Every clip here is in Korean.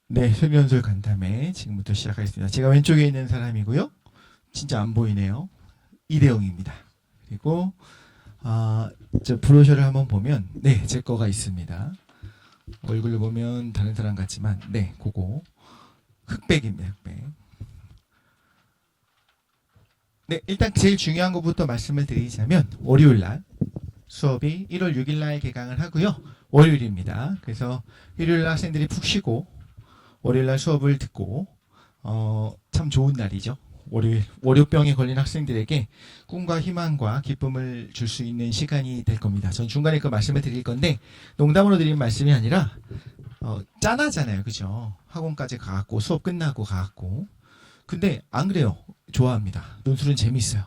네, 수리연술 간담회 지금부터 시작하겠습니다. 제가 왼쪽에 있는 사람이고요. 진짜 안 보이네요. 이대용입니다. 그리고 저 브로셔를 한번 보면 네, 제 거가 있습니다. 얼굴을 보면 다른 사람 같지만 네, 그거 흑백입니다. 흑백. 네, 일단 제일 중요한 것부터 말씀을 드리자면 월요일 날 수업이 1월 6일 날 개강을 하고요. 월요일입니다. 그래서 일요일 날 학생들이 푹 쉬고 월요일날 수업을 듣고 참 좋은 날이죠. 월요병에 걸린 학생들에게 꿈과 희망과 기쁨을 줄 수 있는 시간이 될 겁니다. 전 중간에 그 말씀을 드릴 건데 농담으로 드린 말씀이 아니라 짠하잖아요. 그죠? 학원까지 가갖고 수업 끝나고 가갖고 근데 안 그래요. 좋아합니다. 논술은 재밌어요.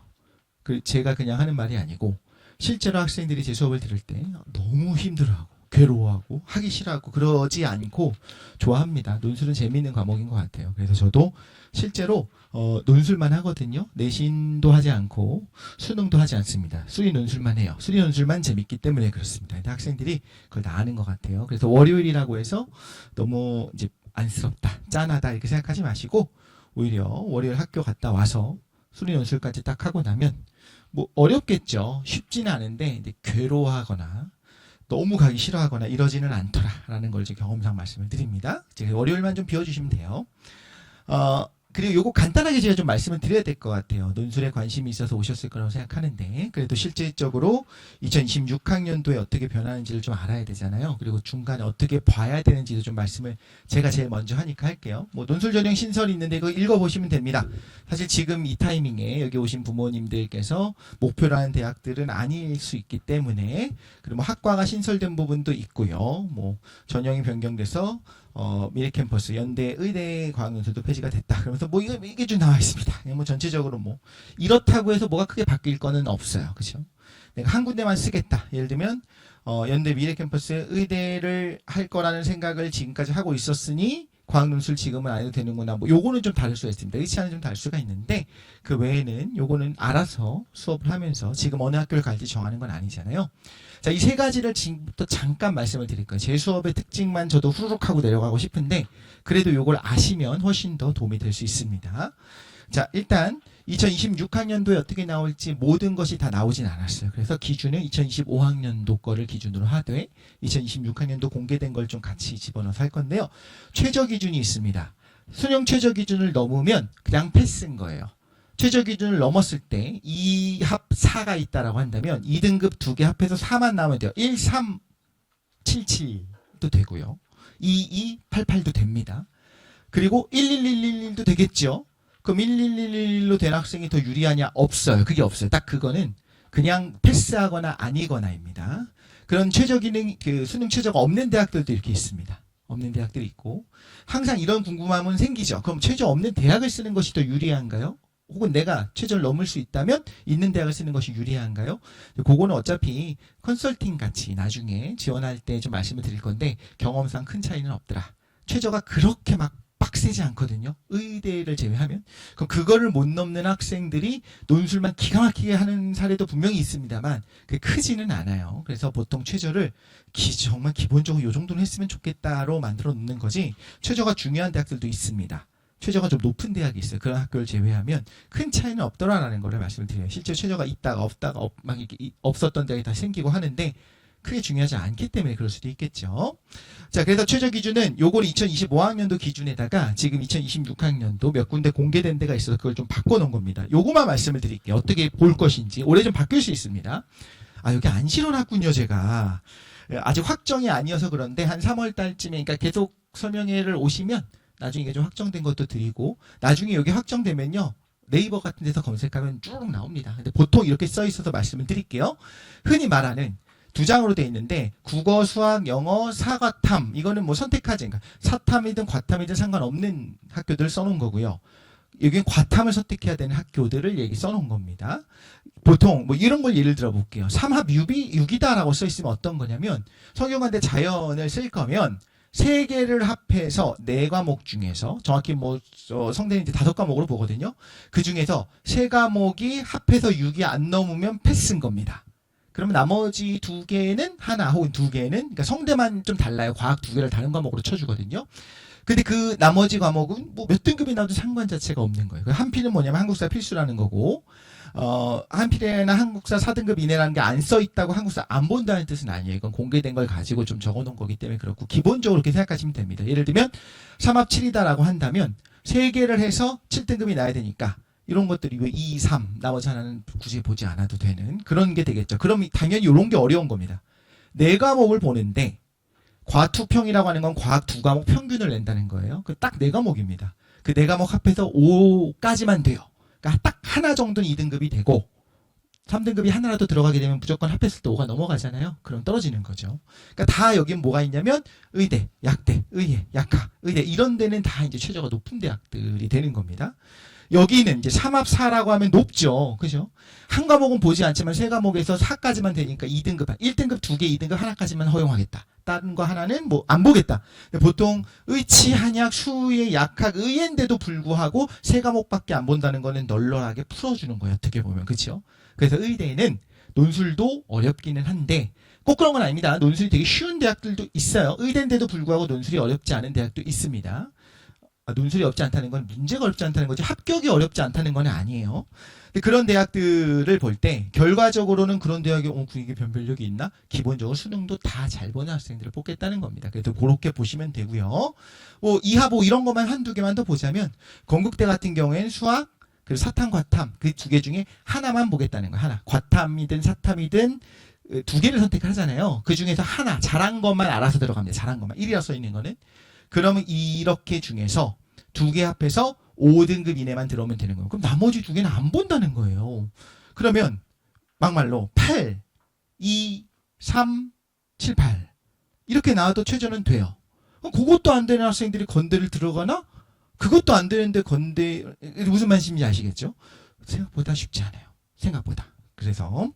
제가 그냥 하는 말이 아니고 실제로 학생들이 제 수업을 들을 때 너무 힘들어하고 괴로워하고 하기 싫어하고 그러지 않고 좋아합니다. 논술은 재미있는 과목인 것 같아요. 그래서 저도 실제로 논술만 하거든요. 내신도 하지 않고 수능도 하지 않습니다. 수리 논술만 해요. 수리 논술만 재밌기 때문에 그렇습니다. 근데 학생들이 그걸 다 아는 것 같아요. 그래서 월요일이라고 해서 너무 이제 안쓰럽다, 짠하다 이렇게 생각하지 마시고 오히려 월요일 학교 갔다 와서 수리 논술까지 딱 하고 나면 뭐 어렵겠죠. 쉽지는 않은데 이제 괴로워하거나 너무 가기 싫어하거나 이러지는 않더라라는 걸 제 경험상 말씀을 드립니다. 제가 월요일만 좀 비워주시면 돼요. 그리고 요거 간단하게 제가 좀 말씀을 드려야 될 것 같아요. 논술에 관심이 있어서 오셨을 거라고 생각하는데 그래도 실질적으로 2026학년도에 어떻게 변하는지를 좀 알아야 되잖아요. 그리고 중간에 어떻게 봐야 되는지도 좀 말씀을 제가 제일 먼저 하니까 할게요. 뭐 논술 전형 신설이 있는데 이거 읽어보시면 됩니다. 사실 지금 이 타이밍에 여기 오신 부모님들께서 목표라는 대학들은 아닐 수 있기 때문에 그리고 뭐 학과가 신설된 부분도 있고요. 뭐 전형이 변경돼서 미래캠퍼스, 연대, 의대 과학논술도 폐지가 됐다. 그러면서 뭐 이게 좀 나와 있습니다. 뭐 전체적으로 뭐 이렇다고 해서 뭐가 크게 바뀔 거는 없어요. 그렇죠? 내가 한 군데만 쓰겠다. 예를 들면 연대 미래캠퍼스 의대를 할 거라는 생각을 지금까지 하고 있었으니 과학논술 지금은 안 해도 되는구나. 뭐 요거는 좀 다를 수가 있습니다. 의치와는 좀 다를 수가 있는데 그 외에는 요거는 알아서 수업을 하면서 지금 어느 학교를 갈지 정하는 건 아니잖아요. 자, 이 세 가지를 지금부터 잠깐 말씀을 드릴 거예요. 제 수업의 특징만 저도 후루룩 하고 내려가고 싶은데 그래도 요걸 아시면 훨씬 더 도움이 될 수 있습니다. 자, 일단 2026학년도에 어떻게 나올지 모든 것이 다 나오진 않았어요. 그래서 기준은 2025학년도 거를 기준으로 하되 2026학년도 공개된 걸 좀 같이 집어넣어서 할 건데요. 최저 기준이 있습니다. 수능 최저 기준을 넘으면 그냥 패스인 거예요. 최저 기준을 넘었을 때 2합 4가 있다라고 한다면 2등급 2개 합해서 4만 나오면 돼요. 1, 3, 7, 7도 되고요. 2, 2, 8, 8도 됩니다. 그리고 1, 1, 1, 1, 1도 되겠죠. 그럼 1, 1, 1, 1로 된 학생이 더 유리하냐? 없어요. 그게 없어요. 딱 그거는 그냥 패스하거나 아니거나입니다. 그런 최저 기능, 그 수능 최저가 없는 대학들도 이렇게 있습니다. 없는 대학들이 있고 항상 이런 궁금함은 생기죠. 그럼 최저 없는 대학을 쓰는 것이 더 유리한가요? 혹은 내가 최저를 넘을 수 있다면 있는 대학을 쓰는 것이 유리한가요? 그거는 어차피 컨설팅 같이 나중에 지원할 때 좀 말씀을 드릴 건데 경험상 큰 차이는 없더라. 최저가 그렇게 막 빡세지 않거든요. 의대를 제외하면. 그럼 그거를 못 넘는 학생들이 논술만 기가 막히게 하는 사례도 분명히 있습니다만 그게 크지는 않아요. 그래서 보통 최저를 정말 기본적으로 이 정도는 했으면 좋겠다로 만들어 놓는 거지 최저가 중요한 대학들도 있습니다. 최저가 좀 높은 대학이 있어요. 그런 학교를 제외하면 큰 차이는 없더라라는 거를 말씀을 드려요. 실제 최저가 있다가 없다가 막 이렇게 없었던 대학이 다 생기고 하는데 크게 중요하지 않기 때문에 그럴 수도 있겠죠. 자, 그래서 최저 기준은 요걸 2025학년도 기준에다가 지금 2026학년도 몇 군데 공개된 데가 있어서 그걸 좀 바꿔놓은 겁니다. 요거만 말씀을 드릴게요. 어떻게 볼 것인지. 올해 좀 바뀔 수 있습니다. 여기 안 실어놨군요, 제가. 아직 확정이 아니어서 그런데 한 3월 달쯤에, 그러니까 계속 설명회를 오시면 나중에 이게 좀 확정된 것도 드리고 나중에 여기 확정되면요. 네이버 같은 데서 검색하면 쭉 나옵니다. 근데 보통 이렇게 써 있어서 말씀을 드릴게요. 흔히 말하는 두 장으로 돼 있는데 국어, 수학, 영어, 사과탐 이거는 뭐 선택하지 그러니까 사탐이든 과탐이든 상관없는 학교들을 써놓은 거고요. 여기는 과탐을 선택해야 되는 학교들을 얘기 써놓은 겁니다. 보통 뭐 이런 걸 예를 들어 볼게요. 3합 6이다라고 써 있으면 어떤 거냐면 성균관대 자연을 쓸 거면 세 개를 합해서 네 과목 중에서 정확히 뭐 성대는 이제 5과목으로 보거든요. 그 중에서 세 과목이 합해서 6이 안 넘으면 패스인 겁니다. 그러면 나머지 2개는 하나 혹은 2개는 그러니까 성대만 좀 달라요. 과학 2개를 다른 과목으로 쳐주거든요. 근데 그 나머지 과목은 뭐 몇 등급이 나와도 상관 자체가 없는 거예요. 그 한필은 뭐냐면 한국사 필수라는 거고, 한필이나 한국사 4등급 이내라는 게 안 써 있다고 한국사 안 본다는 뜻은 아니에요. 이건 공개된 걸 가지고 좀 적어 놓은 거기 때문에 그렇고, 기본적으로 그렇게 생각하시면 됩니다. 예를 들면, 3합 7이다라고 한다면, 3개를 해서 7등급이 나야 되니까, 이런 것들이 왜 2, 3, 나머지 하나는 굳이 보지 않아도 되는 그런 게 되겠죠. 그럼 당연히 이런 게 어려운 겁니다. 4과목을 보는데, 과투평이라고 하는 건 과학 2과목 평균을 낸다는 거예요. 그 딱 4과목입니다. 그 4과목 합해서 5까지만 돼요. 그러니까 딱 하나 정도는 2등급이 되고 3등급이 하나라도 들어가게 되면 무조건 합했을 때 5가 넘어가잖아요. 그럼 떨어지는 거죠. 그러니까 다 여긴 뭐가 있냐면 의대, 약대, 의예, 약학, 의대 이런 데는 다 이제 최저가 높은 대학들이 되는 겁니다. 여기는 이제 3합 4라고 하면 높죠. 그죠? 한 과목은 보지 않지만 3과목에서 4까지만 되니까 2등급, 1등급 2개, 2등급 하나까지만 허용하겠다. 다른 거 하나는 뭐 안 보겠다. 보통 의치, 한약, 수의, 약학, 의예인데도 불구하고 3과목밖에 안 본다는 거는 널널하게 풀어주는 거예요. 어떻게 보면. 그렇죠? 그래서 의대는 논술도 어렵기는 한데 꼭 그런 건 아닙니다. 논술이 되게 쉬운 대학들도 있어요. 의대인데도 불구하고 논술이 어렵지 않은 대학도 있습니다. 논술이 어렵지 않다는 건 문제가 어렵지 않다는 거지 합격이 어렵지 않다는 건 아니에요. 근데 그런 대학들을 볼 때 결과적으로는 그런 대학이 이게 변별력이 있나? 기본적으로 수능도 다 잘 보는 학생들을 뽑겠다는 겁니다. 그래서 그렇게 보시면 되고요. 뭐 이하보 이런 것만 한두 개만 더 보자면 건국대 같은 경우에는 수학 그리고 사탐, 과탐 그 2개 중에 하나만 보겠다는 거예요. 하나. 과탐이든 사탐이든 2개를 선택하잖아요. 그 중에서 하나 잘한 것만 알아서 들어갑니다. 잘한 것만 1이라 써 있는 거는. 그러면 이렇게 중에서 2개 합해서 5등급 이내만 들어오면 되는 거예요. 그럼 나머지 2개는 안 본다는 거예요. 그러면 막말로 8, 2, 3, 7, 8 이렇게 나와도 최저는 돼요. 그럼 그것도 안 되는 학생들이 건대를 들어가나? 그것도 안 되는데 건대 무슨 말씀인지 아시겠죠? 생각보다 쉽지 않아요. 생각보다. 그래서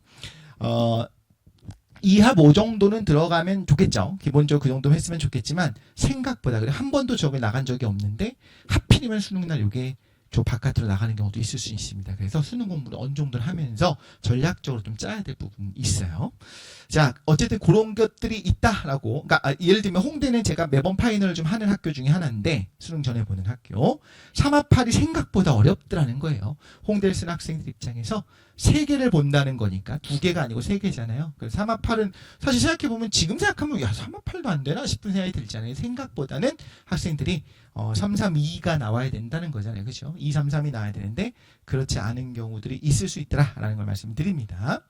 2합 5 정도는 들어가면 좋겠죠. 기본적으로 그 정도 했으면 좋겠지만 생각보다 그래 한 번도 저기 나간 적이 없는데 하필이면 수능날 이게 저 바깥으로 나가는 경우도 있을 수 있습니다. 그래서 수능 공부를 어느 정도는 하면서 전략적으로 좀 짜야 될 부분이 있어요. 자, 어쨌든 그런 것들이 있다라고. 그러니까 예를 들면 홍대는 제가 매번 파이널을 좀 하는 학교 중에 하나인데 수능 전에 보는 학교. 3합 8이 생각보다 어렵더라는 거예요. 홍대를 쓰는 학생들 입장에서 3개를 본다는 거니까 2개가 아니고 3개잖아요. 그래서 3합 8은 사실 생각해보면 지금 생각하면 야 3합 8도 안 되나 싶은 생각이 들잖아요. 생각보다는 학생들이 3, 3, 2가 나와야 된다는 거잖아요. 그렇죠? 2, 3, 3이 나와야 되는데 그렇지 않은 경우들이 있을 수 있더라라는 걸 말씀드립니다.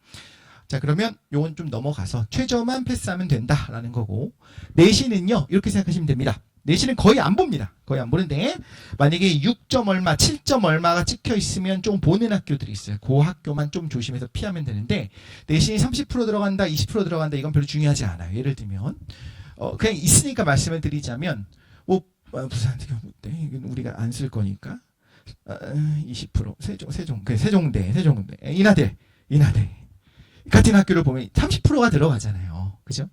자, 그러면 요건 좀 넘어가서 최저만 패스하면 된다라는 거고 내신은요. 이렇게 생각하시면 됩니다. 내신은 거의 안 봅니다. 거의 안 보는데 만약에 6점 얼마, 7점 얼마가 찍혀 있으면 좀 보는 학교들이 있어요. 그 학교만 좀 조심해서 피하면 되는데 내신이 30% 들어간다, 20% 들어간다 이건 별로 중요하지 않아요. 예를 들면 그냥 있으니까 말씀을 드리자면 뭐 부산 경우 때 우리가 안 쓸 거니까 20% 세종대 인하대 같은 학교를 보면 30%가 들어가잖아요. 그죠?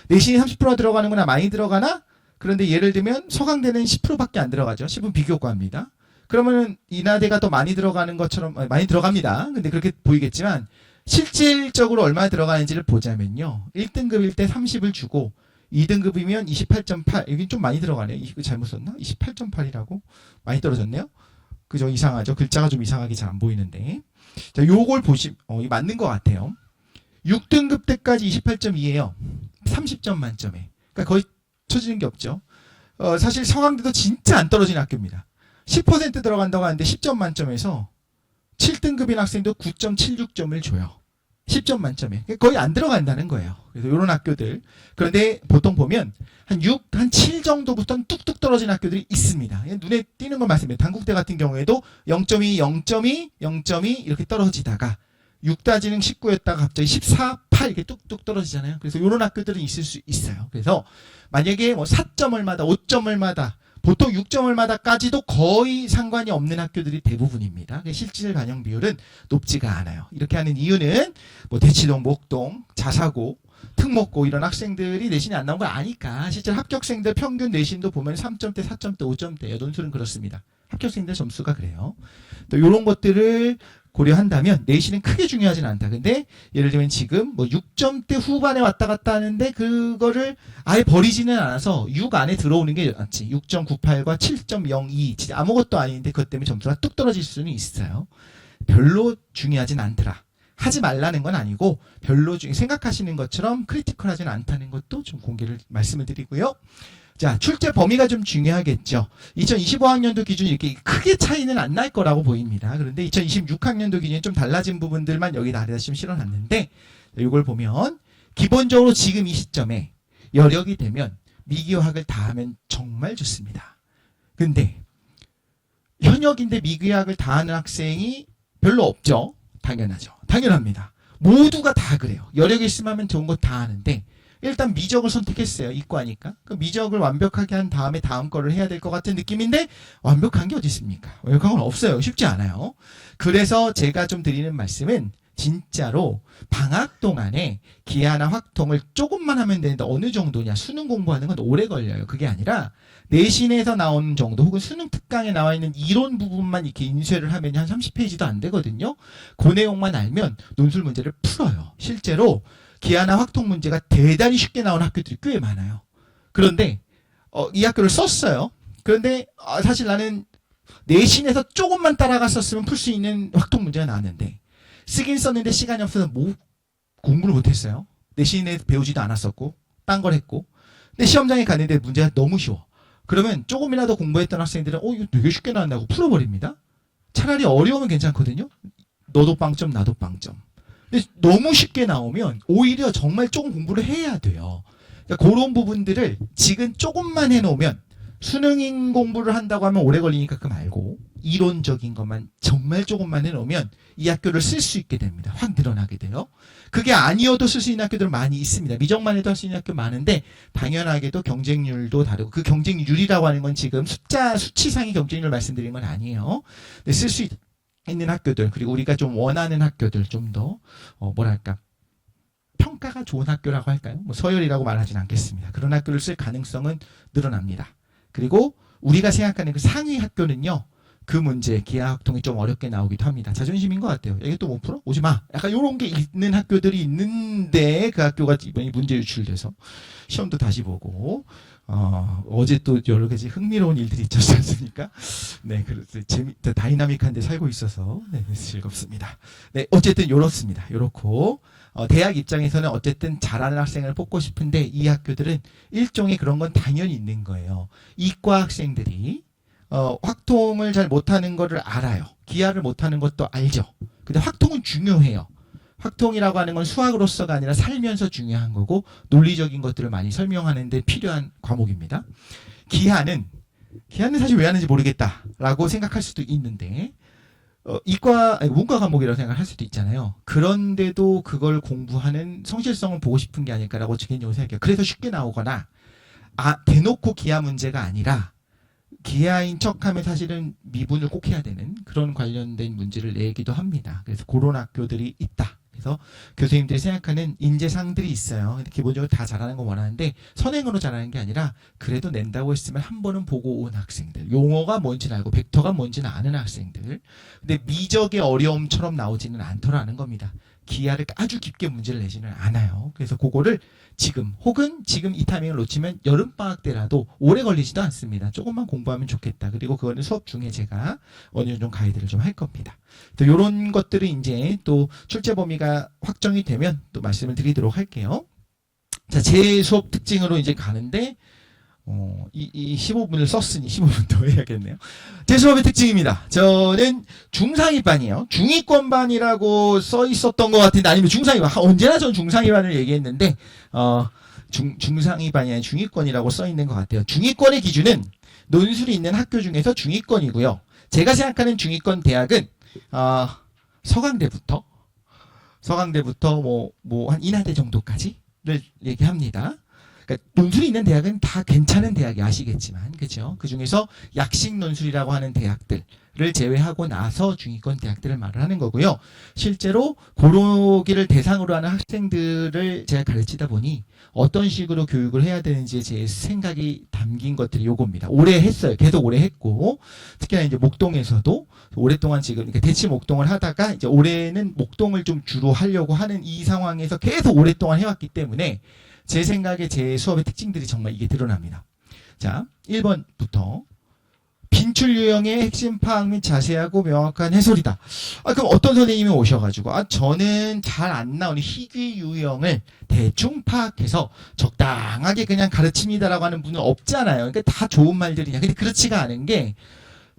내신이 30%가 들어가는구나 많이 들어가나? 그런데 예를 들면 서강대는 10%밖에 안 들어가죠. 10은 비교과입니다. 그러면은 인하대가 더 많이 들어가는 것처럼 많이 들어갑니다. 근데 그렇게 보이겠지만 실질적으로 얼마 들어가는지를 보자면요. 1등급일 때 30을 주고 2등급이면 28.8 여긴 좀 많이 들어가네요. 이거 잘못 썼나? 28.8이라고 많이 떨어졌네요. 그죠? 이상하죠. 글자가 좀 이상하게 잘 안 보이는데 자, 요걸 보시 이 맞는 것 같아요. 6등급 때까지 28.2예요. 30점 만점에. 그러니까 거의 쳐지는 게 없죠. 사실 서강대도 진짜 안 떨어진 학교입니다. 10% 들어간다고 하는데 10점 만점에서 7등급인 학생도 9.76점을 줘요. 10점 만점에. 거의 안 들어간다는 거예요. 그래서 이런 학교들. 그런데 보통 보면 한 6, 한 7 정도부터는 뚝뚝 떨어진 학교들이 있습니다. 눈에 띄는 걸 말씀드려요. 단국대 같은 경우에도 0.2, 0.2, 0.2 이렇게 떨어지다가 6다지는 19였다가 갑자기 14, 8 이렇게 뚝뚝 떨어지잖아요. 그래서 이런 학교들은 있을 수 있어요. 그래서 만약에 뭐 4점 얼마다, 5점 얼마다, 보통 6점 얼마다까지도 거의 상관이 없는 학교들이 대부분입니다. 실질 반영 비율은 높지가 않아요. 이렇게 하는 이유는 뭐 대치동, 목동, 자사고, 특목고 이런 학생들이 내신이 안 나온 걸 아니까 실제 합격생들 평균 내신도 보면 3점대, 4점대, 5점대예요. 논술은 그렇습니다. 합격생들 점수가 그래요. 또 이런 것들을 고려한다면 내신은 크게 중요하진 않다. 근데 예를 들면 지금 뭐 6점대 후반에 왔다 갔다 하는데 그거를 아예 버리지는 않아서 6 안에 들어오는 게 낫지. 6.98과 7.02 진짜 아무것도 아닌데 그것 때문에 점수가 뚝 떨어질 수는 있어요. 별로 중요하진 않더라. 하지 말라는 건 아니고 별로 생각하시는 것처럼 크리티컬하진 않다는 것도 좀 공개를 말씀을 드리고요. 자, 출제 범위가 좀 중요하겠죠. 2025학년도 기준 이렇게 크게 차이는 안 날 거라고 보입니다. 그런데 2026학년도 기준이 좀 달라진 부분들만 여기다 아래다 좀 실어놨는데 이걸 보면 기본적으로 지금 이 시점에 여력이 되면 미기화학을 다 하면 정말 좋습니다. 근데 현역인데 미기화학을 다 하는 학생이 별로 없죠. 당연하죠. 당연합니다. 모두가 다 그래요. 여력이 있으면 하면 좋은 거 다 하는데 일단 미적을 선택했어요. 이과니까. 그 미적을 완벽하게 한 다음에 다음 거를 해야 될 것 같은 느낌인데 완벽한 게 어디 있습니까? 완벽한 건 없어요. 쉽지 않아요. 그래서 제가 좀 드리는 말씀은 진짜로 방학 동안에 기하나 확통을 조금만 하면 되는데 어느 정도냐. 수능 공부하는 건 오래 걸려요. 그게 아니라 내신에서 나오는 정도 혹은 수능 특강에 나와 있는 이론 부분만 이렇게 인쇄를 하면 한 30페이지도 안 되거든요. 그 내용만 알면 논술 문제를 풀어요. 실제로 기하나 확통 문제가 대단히 쉽게 나오는 학교들이 꽤 많아요. 그런데 이 학교를 썼어요. 그런데 사실 나는 내신에서 조금만 따라갔었으면 풀 수 있는 확통 문제가 나왔는데 쓰긴 썼는데 시간이 없어서 공부를 못했어요. 내신에 배우지도 않았었고 딴 걸 했고 근데 시험장에 갔는데 문제가 너무 쉬워. 그러면 조금이라도 공부했던 학생들은 이거 되게 쉽게 나왔다고 풀어버립니다. 차라리 어려우면 괜찮거든요. 너도 빵점 나도 빵점. 근데 너무 쉽게 나오면 오히려 정말 조금 공부를 해야 돼요. 그러니까 그런 부분들을 지금 조금만 해놓으면 수능인 공부를 한다고 하면 오래 걸리니까 그 말고 이론적인 것만 정말 조금만 해놓으면 이 학교를 쓸 수 있게 됩니다. 확 늘어나게 돼요. 그게 아니어도 쓸 수 있는 학교들 많이 있습니다. 미적만 해도 할 수 있는 학교 많은데 당연하게도 경쟁률도 다르고 그 경쟁률이라고 하는 건 지금 수치상의 경쟁률 말씀드리는 건 아니에요. 근데 쓸 수 있는 학교들 그리고 우리가 좀 원하는 학교들 좀 더 뭐랄까 평가가 좋은 학교라고 할까요? 뭐 서열이라고 말하진 않겠습니다. 그런 학교를 쓸 가능성은 늘어납니다. 그리고 우리가 생각하는 그 상위 학교는요. 그 문제 기하학통이 좀 어렵게 나오기도 합니다. 자존심인 것 같아요. 이게 또 못 풀어? 오지 마. 약간 이런 게 있는 학교들이 있는데 그 학교가 이번에 문제 유출돼서 시험도 다시 보고 어제 또 여러 가지 흥미로운 일들이 있었지 않습니까? 네, 그래서 재밌다 다이나믹한데 살고 있어서 네, 즐겁습니다. 네, 어쨌든 요렇습니다. 요렇고 대학 입장에서는 어쨌든 잘하는 학생을 뽑고 싶은데 이 학교들은 일종의 그런 건 당연히 있는 거예요. 이과 학생들이 확통을 잘 못하는 거를 알아요. 기하를 못하는 것도 알죠. 근데 확통은 중요해요. 확통이라고 하는 건 수학으로서가 아니라 살면서 중요한 거고 논리적인 것들을 많이 설명하는 데 필요한 과목입니다. 기하는 사실 왜 하는지 모르겠다라고 생각할 수도 있는데 문과 과목이라고 생각할 수도 있잖아요. 그런데도 그걸 공부하는 성실성을 보고 싶은 게 아닐까라고 개인적으로 생각해요. 그래서 쉽게 나오거나 대놓고 기하 문제가 아니라 기하인 척하면 사실은 미분을 꼭 해야 되는 그런 관련된 문제를 내기도 합니다. 그래서 그런 학교들이 있다. 그래서 교수님들이 생각하는 인재상들이 있어요. 근데 기본적으로 다 잘하는 거 원하는데 선행으로 잘하는 게 아니라 그래도 낸다고 했으면 한 번은 보고 온 학생들. 용어가 뭔지는 알고 벡터가 뭔지는 아는 학생들. 근데 미적의 어려움처럼 나오지는 않더라는 겁니다. 기하를 아주 깊게 문제를 내지는 않아요. 그래서 그거를 지금 혹은 지금 이 타이밍을 놓치면 여름방학 때라도 오래 걸리지도 않습니다. 조금만 공부하면 좋겠다. 그리고 그거는 수업 중에 제가 어느 정도 가이드를 좀 할 겁니다. 이런 것들이 이제 또 출제 범위가 확정이 되면 또 말씀을 드리도록 할게요. 자, 제 수업 특징으로 이제 가는데 이 15분을 썼으니 15분 더 해야겠네요. 제 수업의 특징입니다. 저는 중상위반이에요. 중위권반이라고 써 있었던 것 같은데 아니면 중상위반. 언제나 전 중상위반을 얘기했는데 중상위반이 아니라 중위권이라고 써 있는 것 같아요. 중위권의 기준은 논술이 있는 학교 중에서 중위권이고요. 제가 생각하는 중위권 대학은 서강대부터 뭐 한 인하대 정도까지를 얘기합니다. 그러니까 논술이 있는 대학은 다 괜찮은 대학이 아시겠지만, 그죠? 그 중에서 약식 논술이라고 하는 대학들을 제외하고 나서 중위권 대학들을 말을 하는 거고요. 실제로 고로기를 대상으로 하는 학생들을 제가 가르치다 보니 어떤 식으로 교육을 해야 되는지에 제 생각이 담긴 것들이 요겁니다. 오래 했어요. 계속 오래 했고, 특히나 이제 목동에서도 오랫동안 지금 그러니까 대치 목동을 하다가 이제 올해는 목동을 좀 주로 하려고 하는 이 상황에서 계속 오랫동안 해왔기 때문에 제 생각에 제 수업의 특징들이 정말 이게 드러납니다. 자, 1번부터 빈출 유형의 핵심 파악 및 자세하고 명확한 해설이다. 그럼 어떤 선생님이 오셔가지고 저는 잘 안 나오는 희귀 유형을 대충 파악해서 적당하게 그냥 가르칩니다라고 하는 분은 없잖아요. 그러니까 다 좋은 말들이냐. 근데 그렇지가 않은 게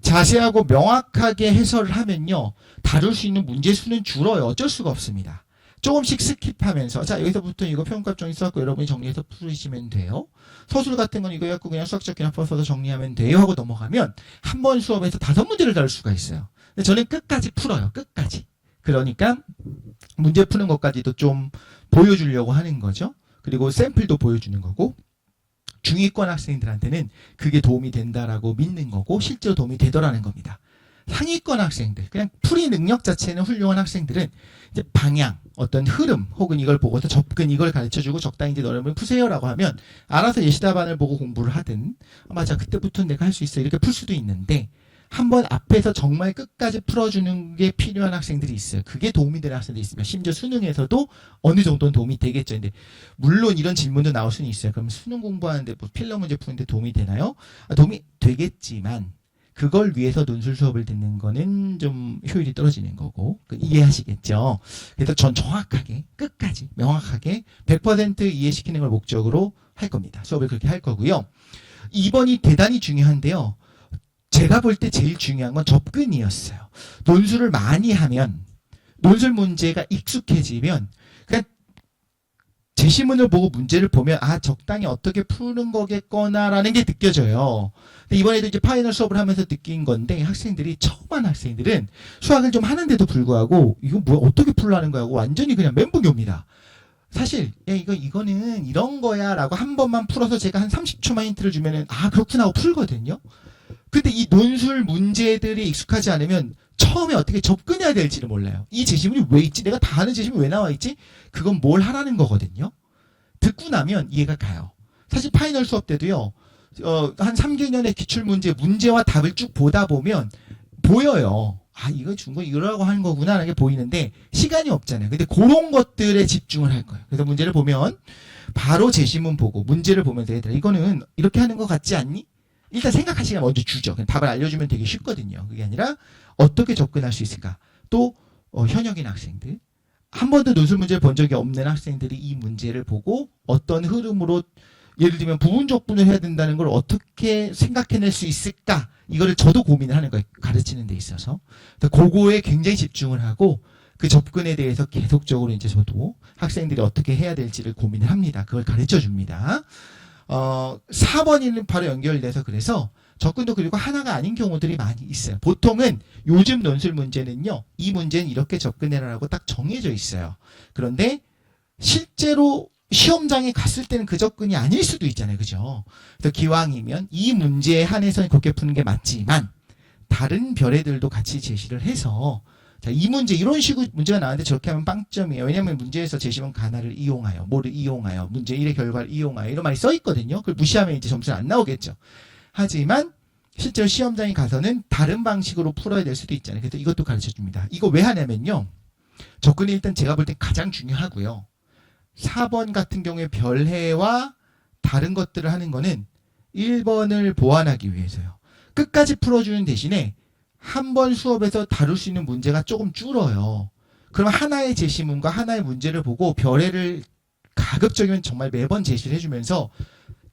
자세하고 명확하게 해설을 하면요. 다룰 수 있는 문제 수는 줄어요. 어쩔 수가 없습니다. 조금씩 스킵하면서 자 여기서부터 이거 평가점이 써갖고 여러분이 정리해서 풀으시면 돼요. 서술 같은 건 이거 갖고 그냥 수학적 기납법 써서 정리하면 돼요 하고 넘어가면 한 번 수업에서 5문제를 다룰 수가 있어요. 근데 저는 끝까지 풀어요. 끝까지. 그러니까 문제 푸는 것까지도 좀 보여주려고 하는 거죠. 그리고 샘플도 보여주는 거고 중위권 학생들한테는 그게 도움이 된다라고 믿는 거고 실제로 도움이 되더라는 겁니다. 상위권 학생들, 그냥 풀이 능력 자체는 훌륭한 학생들은 이제 방향, 어떤 흐름, 혹은 이걸 보고서 접근, 이걸 가르쳐주고 적당히 이제 너를 푸세요라고 하면 알아서 예시답안을 보고 공부를 하든 맞아, 그때부터 내가 할 수 있어 이렇게 풀 수도 있는데 한번 앞에서 정말 끝까지 풀어주는 게 필요한 학생들이 있어요. 그게 도움이 되는 학생들이 있습니다. 심지어 수능에서도 어느 정도는 도움이 되겠죠. 근데 물론 이런 질문도 나올 수는 있어요. 그럼 수능 공부하는데 뭐 필러 문제 푸는데 도움이 되나요? 도움이 되겠지만 그걸 위해서 논술 수업을 듣는 거는 좀 효율이 떨어지는 거고 이해하시겠죠? 그래서 전 정확하게 끝까지 명확하게 100% 이해시키는 걸 목적으로 할 겁니다. 수업을 그렇게 할 거고요. 2번이 대단히 중요한데요. 제가 볼 때 제일 중요한 건 접근이었어요. 논술을 많이 하면 논술 문제가 익숙해지면 그냥 제시문을 보고 문제를 보면 적당히 어떻게 푸는 거겠거나라는 게 느껴져요. 근데 이번에도 이제 파이널 수업을 하면서 느낀 건데 학생들이 처음 한 학생들은 수학을 좀 하는데도 불구하고 이거 뭐야 어떻게 풀라는 거야 하고 완전히 그냥 멘붕이 옵니다. 사실 이거는 이런 거야 라고 한 번만 풀어서 제가 한 30초만 힌트를 주면은 그렇구나 하고 풀거든요. 근데 이 논술 문제들이 익숙하지 않으면 처음에 어떻게 접근해야 될지를 몰라요. 이 제시문이 왜 있지? 내가 다 아는 제시문이 왜 나와 있지? 그건 뭘 하라는 거거든요. 듣고 나면 이해가 가요. 사실 파이널 수업 때도요. 한 3개년의 기출문제, 문제와 답을 쭉 보다 보면 보여요. 이거 준 거 이거라고 하는 거구나 라는 게 보이는데 시간이 없잖아요. 근데 그런 것들에 집중을 할 거예요. 그래서 문제를 보면 바로 제시문 보고 문제를 보면서 얘들아 이거는 이렇게 하는 거 같지 않니? 일단 생각할 시간 먼저 주죠. 그냥 답을 알려주면 되게 쉽거든요. 그게 아니라 어떻게 접근할 수 있을까? 또 현역인 학생들, 한 번도 논술 문제를 본 적이 없는 학생들이 이 문제를 보고 어떤 흐름으로 예를 들면 부분 적분을 해야 된다는 걸 어떻게 생각해낼 수 있을까? 이거를 저도 고민을 하는 거예요. 가르치는 데 있어서. 그거에 굉장히 집중을 하고 그 접근에 대해서 계속적으로 이제 저도 학생들이 어떻게 해야 될지를 고민을 합니다. 그걸 가르쳐 줍니다. 4번이 바로 연결돼서 그래서 접근도 그리고 하나가 아닌 경우들이 많이 있어요. 보통은 요즘 논술 문제는요. 이 문제는 이렇게 접근해라라고 딱 정해져 있어요. 그런데 실제로 시험장에 갔을 때는 그 접근이 아닐 수도 있잖아요. 그죠? 그래서 기왕이면 이 문제에 한해서는 그렇게 푸는 게 맞지만 다른 별애들도 같이 제시를 해서 자, 이 문제 이런 식으로 문제가 나왔는데 저렇게 하면 빵점이에요. 왜냐하면 문제에서 제시문 가나를 이용하여 뭐를 이용하여 문제 1의 결과를 이용하여 이런 말이 써 있거든요. 그걸 무시하면 이제 점수는 안 나오겠죠. 하지만 실제로 시험장에 가서는 다른 방식으로 풀어야 될 수도 있잖아요. 그래서 이것도 가르쳐 줍니다. 이거 왜 하냐면요. 접근이 일단 제가 볼 땐 가장 중요하고요. 4번 같은 경우에 별해와 다른 것들을 하는 거는 1번을 보완하기 위해서요. 끝까지 풀어주는 대신에 한 번 수업에서 다룰 수 있는 문제가 조금 줄어요. 그럼 하나의 제시문과 하나의 문제를 보고 별해를 가급적이면 정말 매번 제시를 해주면서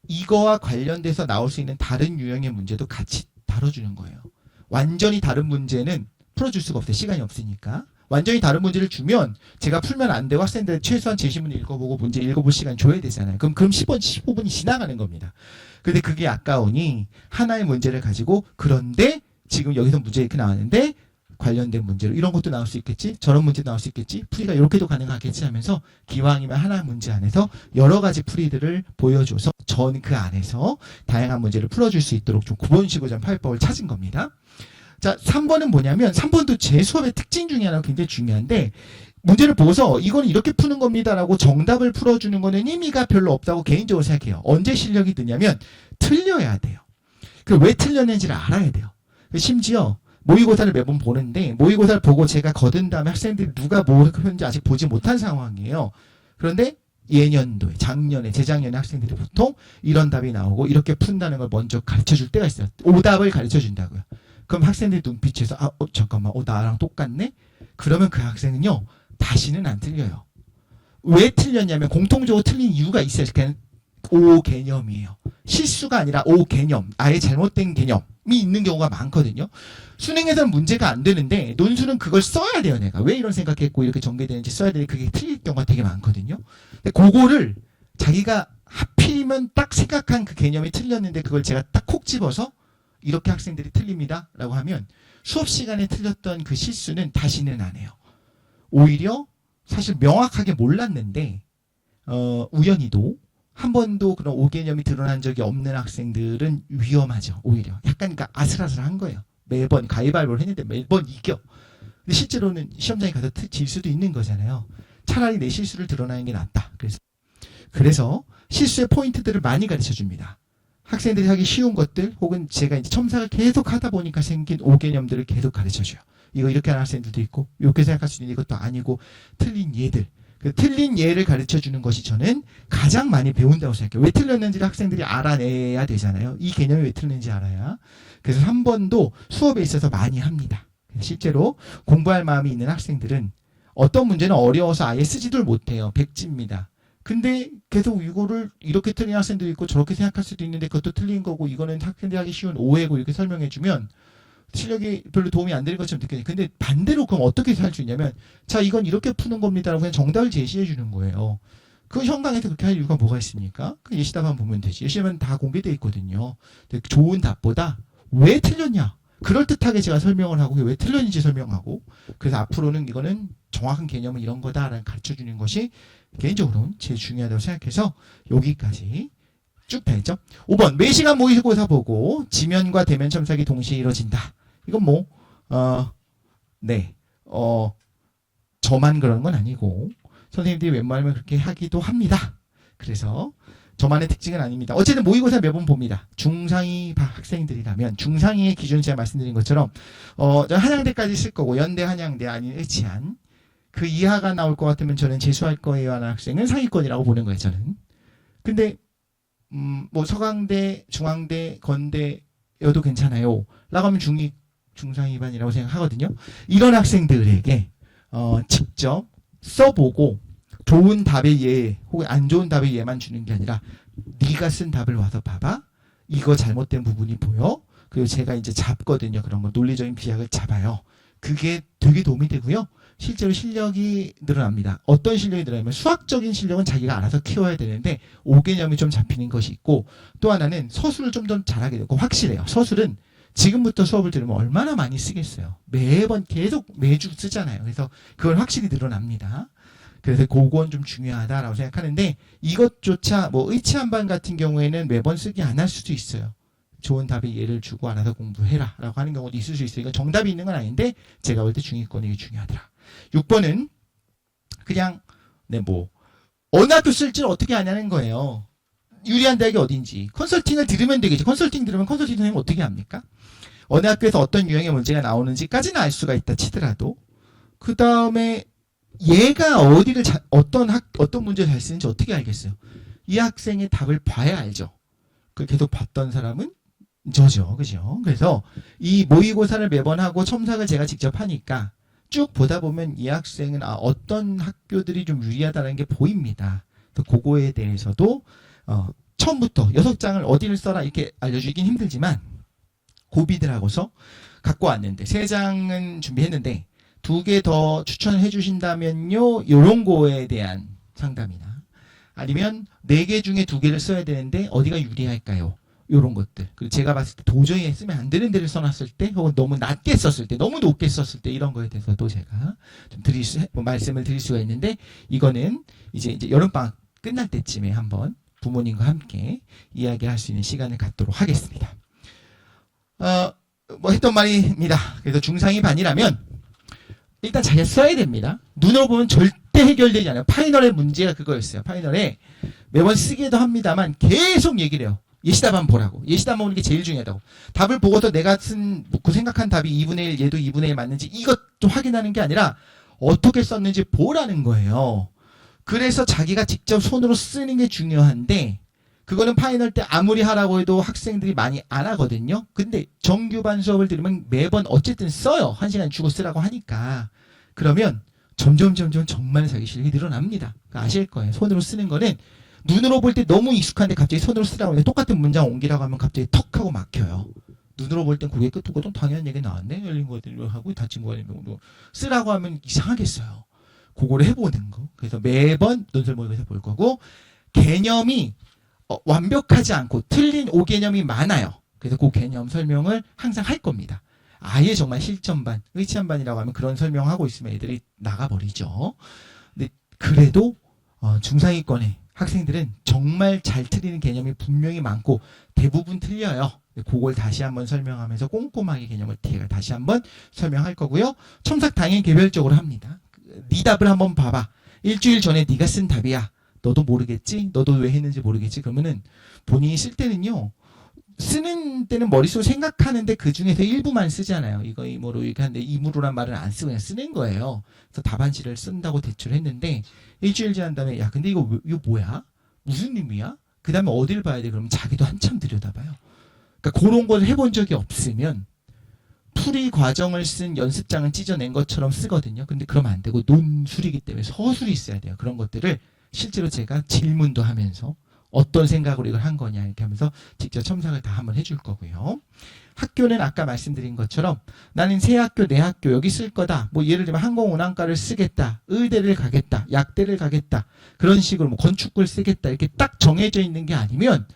이거와 관련돼서 나올 수 있는 다른 유형의 문제도 같이 다뤄주는 거예요. 완전히 다른 문제는 풀어줄 수가 없어요. 시간이 없으니까. 완전히 다른 문제를 주면 제가 풀면 안 되고 학생들 최소한 제시문 읽어보고 문제 읽어볼 시간 줘야 되잖아요. 그럼 10번, 15분이 지나가는 겁니다. 근데 그게 아까우니 하나의 문제를 가지고 그런데 지금 여기서 문제 이렇게 나왔는데 관련된 문제로 이런 것도 나올 수 있겠지, 저런 문제 나올 수 있겠지, 풀이가 이렇게도 가능하겠지 하면서 기왕이면 하나 문제 안에서 여러 가지 풀이들을 보여줘서 전 그 안에서 다양한 문제를 풀어줄 수 있도록 좀 구본식으로 파이법을 찾은 겁니다. 자, 3번은 뭐냐면 3번도 제 수업의 특징 중에 하나가 굉장히 중요한데 문제를 보고서 이건 이렇게 푸는 겁니다라고 정답을 풀어주는 거는 의미가 별로 없다고 개인적으로 생각해요. 언제 실력이 드냐면 틀려야 돼요. 왜 틀렸는지를 알아야 돼요. 심지어 모의고사를 매번 보는데 모의고사를 보고 제가 거둔 다음에 학생들이 누가 뭐 했는지 아직 보지 못한 상황이에요. 그런데 예년도에, 작년에, 재작년에 학생들이 보통 이런 답이 나오고 이렇게 푼다는 걸 먼저 가르쳐 줄 때가 있어요. 오답을 가르쳐 준다고요. 그럼 학생들 눈빛에서 잠깐만 나랑 똑같네? 그러면 그 학생은요 다시는 안 틀려요. 왜 틀렸냐면 공통적으로 틀린 이유가 있어요. 그냥 오 개념이에요. 실수가 아니라 오 개념, 아예 잘못된 개념이 있는 경우가 많거든요. 수능에서는 문제가 안 되는데 논술은 그걸 써야 돼요. 내가 왜 이런 생각했고 이렇게 전개되는지 써야 되는데 그게 틀릴 경우가 되게 많거든요. 근데 그거를 자기가 하필이면 딱 생각한 그 개념이 틀렸는데 그걸 제가 딱 콕 집어서 이렇게 학생들이 틀립니다 라고 하면 수업 시간에 틀렸던 그 실수는 다시는 안 해요. 오히려 사실 명확하게 몰랐는데 우연히도 한 번도 그런 오개념이 드러난 적이 없는 학생들은 위험하죠. 오히려 약간 그러니까 아슬아슬한 거예요. 매번 가위바위보를 했는데 매번 이겨. 근데 실제로는 시험장에 가서 질 수도 있는 거잖아요. 차라리 내 실수를 드러나는 게 낫다. 그래서 실수의 포인트들을 많이 가르쳐 줍니다. 학생들이 하기 쉬운 것들 혹은 제가 이제 첨삭을 계속 하다 보니까 생긴 오개념들을 계속 가르쳐 줘요. 이거 이렇게 하는 학생들도 있고 이렇게 생각할 수 있는 이것도 아니고 틀린 예들. 그 틀린 예를 가르쳐 주는 것이 저는 가장 많이 배운다고 생각해요. 왜 틀렸는지를 학생들이 알아내야 되잖아요. 이 개념이 왜 틀렸는지 알아야. 그래서 한 번도 수업에 있어서 많이 합니다. 실제로 공부할 마음이 있는 학생들은 어떤 문제는 어려워서 아예 쓰지도 못해요. 백지입니다. 근데 계속 이거를 이렇게 틀린 학생도 있고 저렇게 생각할 수도 있는데 그것도 틀린 거고 이거는 학생들이 하기 쉬운 오해고 이렇게 설명해 주면 실력이 별로 도움이 안 되는 것처럼 느껴져요. 근데 반대로 그럼 어떻게 할 수 있냐면 자 이건 이렇게 푸는 겁니다라고 그냥 정답을 제시해 주는 거예요. 그 현강에서 그렇게 할 이유가 뭐가 있습니까? 그 예시답만 보면 되지. 예시답은 다 공개되어 있거든요. 근데 좋은 답보다 왜 틀렸냐? 그럴듯하게 제가 설명을 하고 왜 틀렸는지 설명하고 그래서 앞으로는 이거는 정확한 개념은 이런 거다라는 가르쳐주는 것이 개인적으로는 제일 중요하다고 생각해서 여기까지 쭉 다 했죠. 5번 매시간 모의고사 보고 지면과 대면 첨삭이 동시에 이루어진다. 이건 저만 그런 건 아니고 선생님들이 웬만하면 그렇게 하기도 합니다. 그래서 저만의 특징은 아닙니다. 어쨌든 모의고사 매번 봅니다. 중상위 학생들이라면 중상위의 기준 제가 말씀드린 것처럼 한양대까지 쓸 거고 연대, 한양대 아니면 의치한 그 이하가 나올 것 같으면 저는 재수할 거예요 하는 학생은 상위권이라고 보는 거예요. 저는. 근데 서강대, 중앙대, 건대여도 괜찮아요. 라고 하면 중상위반이라고 생각하거든요. 이런 학생들에게 직접 써보고 좋은 답의 예 혹은 안 좋은 답의 예만 주는 게 아니라 네가 쓴 답을 와서 봐봐. 이거 잘못된 부분이 보여. 그리고 제가 이제 잡거든요. 그런 거 논리적인 비약을 잡아요. 그게 되게 도움이 되고요. 실제로 실력이 늘어납니다. 어떤 실력이 늘어나면 수학적인 실력은 자기가 알아서 키워야 되는데 오개념이 좀 잡히는 것이 있고 또 하나는 서술을 좀 더 잘하게 되고 확실해요. 서술은 지금부터 수업을 들으면 얼마나 많이 쓰겠어요. 매번 계속 매주 쓰잖아요. 그래서 그건 확실히 늘어납니다. 그래서 그건 좀 중요하다라고 생각하는데 이것조차 의치한반 같은 경우에는 매번 쓰기 안 할 수도 있어요. 좋은 답의 예를 주고 알아서 공부해라 라고 하는 경우도 있을 수 있어요. 이건 정답이 있는 건 아닌데 제가 볼 때 중위권이 이게 중요하더라. 6번은 그냥 어느 학교 쓸지를 어떻게 아냐는 거예요. 유리한 대학이 어딘지. 컨설팅을 들으면 되겠지. 컨설팅 들으면 컨설팅 선생님 어떻게 합니까? 어느 학교에서 어떤 유형의 문제가 나오는지까지는 알 수가 있다 치더라도 그 다음에 얘가 어떤 문제를 잘 쓰는지 어떻게 알겠어요? 이 학생의 답을 봐야 알죠. 그걸 계속 봤던 사람은 저죠. 그죠? 그래서 이 모의고사를 매번 하고 첨삭을 제가 직접 하니까 쭉 보다 보면 이 학생은 어떤 학교들이 좀 유리하다는 게 보입니다. 그래서 그거에 대해서도 처음부터 6장을 어디를 써라 이렇게 알려주긴 힘들지만 고비들하고서 갖고 왔는데 3장은 준비했는데 2개 더 추천을 해주신다면요 요런 거에 대한 상담이나 아니면 4개 중에 2개를 써야 되는데 어디가 유리할까요? 요런 것들. 그리고 제가 봤을 때 도저히 쓰면 안 되는 데를 써놨을 때, 혹은 너무 낮게 썼을 때, 너무 높게 썼을 때, 이런 거에 대해서도 제가 좀 말씀을 드릴 수가 있는데, 이거는 이제 여름방학 끝날 때쯤에 한번 부모님과 함께 이야기할 수 있는 시간을 갖도록 하겠습니다. 뭐 했던 말입니다. 그래서 중상위 반이라면, 일단 자기가 써야 됩니다. 눈으로 보면 절대 해결되지 않아요. 파이널의 문제가 그거였어요. 파이널에 매번 쓰기도 합니다만 계속 얘기를 해요. 예시답 한번 보라고. 예시답 보는 게 제일 중요하다고. 답을 보고서 내가 생각한 답이 2분의 1, 얘도 2분의 1 맞는지 이것 좀 확인하는 게 아니라 어떻게 썼는지 보라는 거예요. 그래서 자기가 직접 손으로 쓰는 게 중요한데, 그거는 파이널 때 아무리 하라고 해도 학생들이 많이 안 하거든요. 근데 정규반 수업을 들으면 매번 어쨌든 써요. 1시간 주고 쓰라고 하니까. 그러면 점점 정말 자기 실력이 늘어납니다. 그러니까 아실 거예요. 손으로 쓰는 거는 눈으로 볼 때 너무 익숙한데 갑자기 손으로 쓰라고 하는데 똑같은 문장 옮기라고 하면 갑자기 턱 하고 막혀요. 눈으로 볼 땐 고개 끄덕끄덕 당연한 얘기 나왔네. 열린 거들 하고 닫힌 거 아니면 쓰라고 하면 이상하겠어요. 그거를 해보는 거. 그래서 매번 논술모의고사 볼 거고, 개념이 완벽하지 않고 틀린 오개념이 많아요. 그래서 그 개념 설명을 항상 할 겁니다. 아예 정말 실전반, 의치한반이라고 하면 그런 설명하고 있으면 애들이 나가버리죠. 근데 그래도 중상위권의 학생들은 정말 잘 틀리는 개념이 분명히 많고 대부분 틀려요. 그걸 다시 한번 설명하면서 꼼꼼하게 개념을 다시 한번 설명할 거고요. 첨삭 당연히 개별적으로 합니다. 네 답을 한번 봐봐. 일주일 전에 네가 쓴 답이야. 너도 모르겠지? 너도 왜 했는지 모르겠지? 그러면은 본인이 쓸 때는요. 쓰는 때는 머릿속으로 생각하는데 그 중에서 일부만 쓰잖아요. 이거 이모로 이렇게 하는데 이무로란 말을 안 쓰고 그냥 쓰는 거예요. 그래서 답안지를 쓴다고 대출을 했는데 일주일 지난 다음에 야 근데 이거 뭐야? 무슨 의미야? 그 다음에 어딜 봐야 돼? 그러면 자기도 한참 들여다봐요. 그러니까 그런 걸 해본 적이 없으면 풀이 과정을 쓴 연습장을 찢어낸 것처럼 쓰거든요. 근데 그러면 안 되고 논술이기 때문에 서술이 있어야 돼요. 그런 것들을 실제로 제가 질문도 하면서 어떤 생각으로 이걸 한 거냐 이렇게 하면서 직접 첨삭을 다 한번 해줄 거고요. 학교는 아까 말씀드린 것처럼 나는 새 학교 내 학교 여기 쓸 거다. 뭐 예를 들면 항공운항과를 쓰겠다. 의대를 가겠다. 약대를 가겠다. 그런 식으로 뭐 건축을 쓰겠다. 이렇게 딱 정해져 있는 게 아니면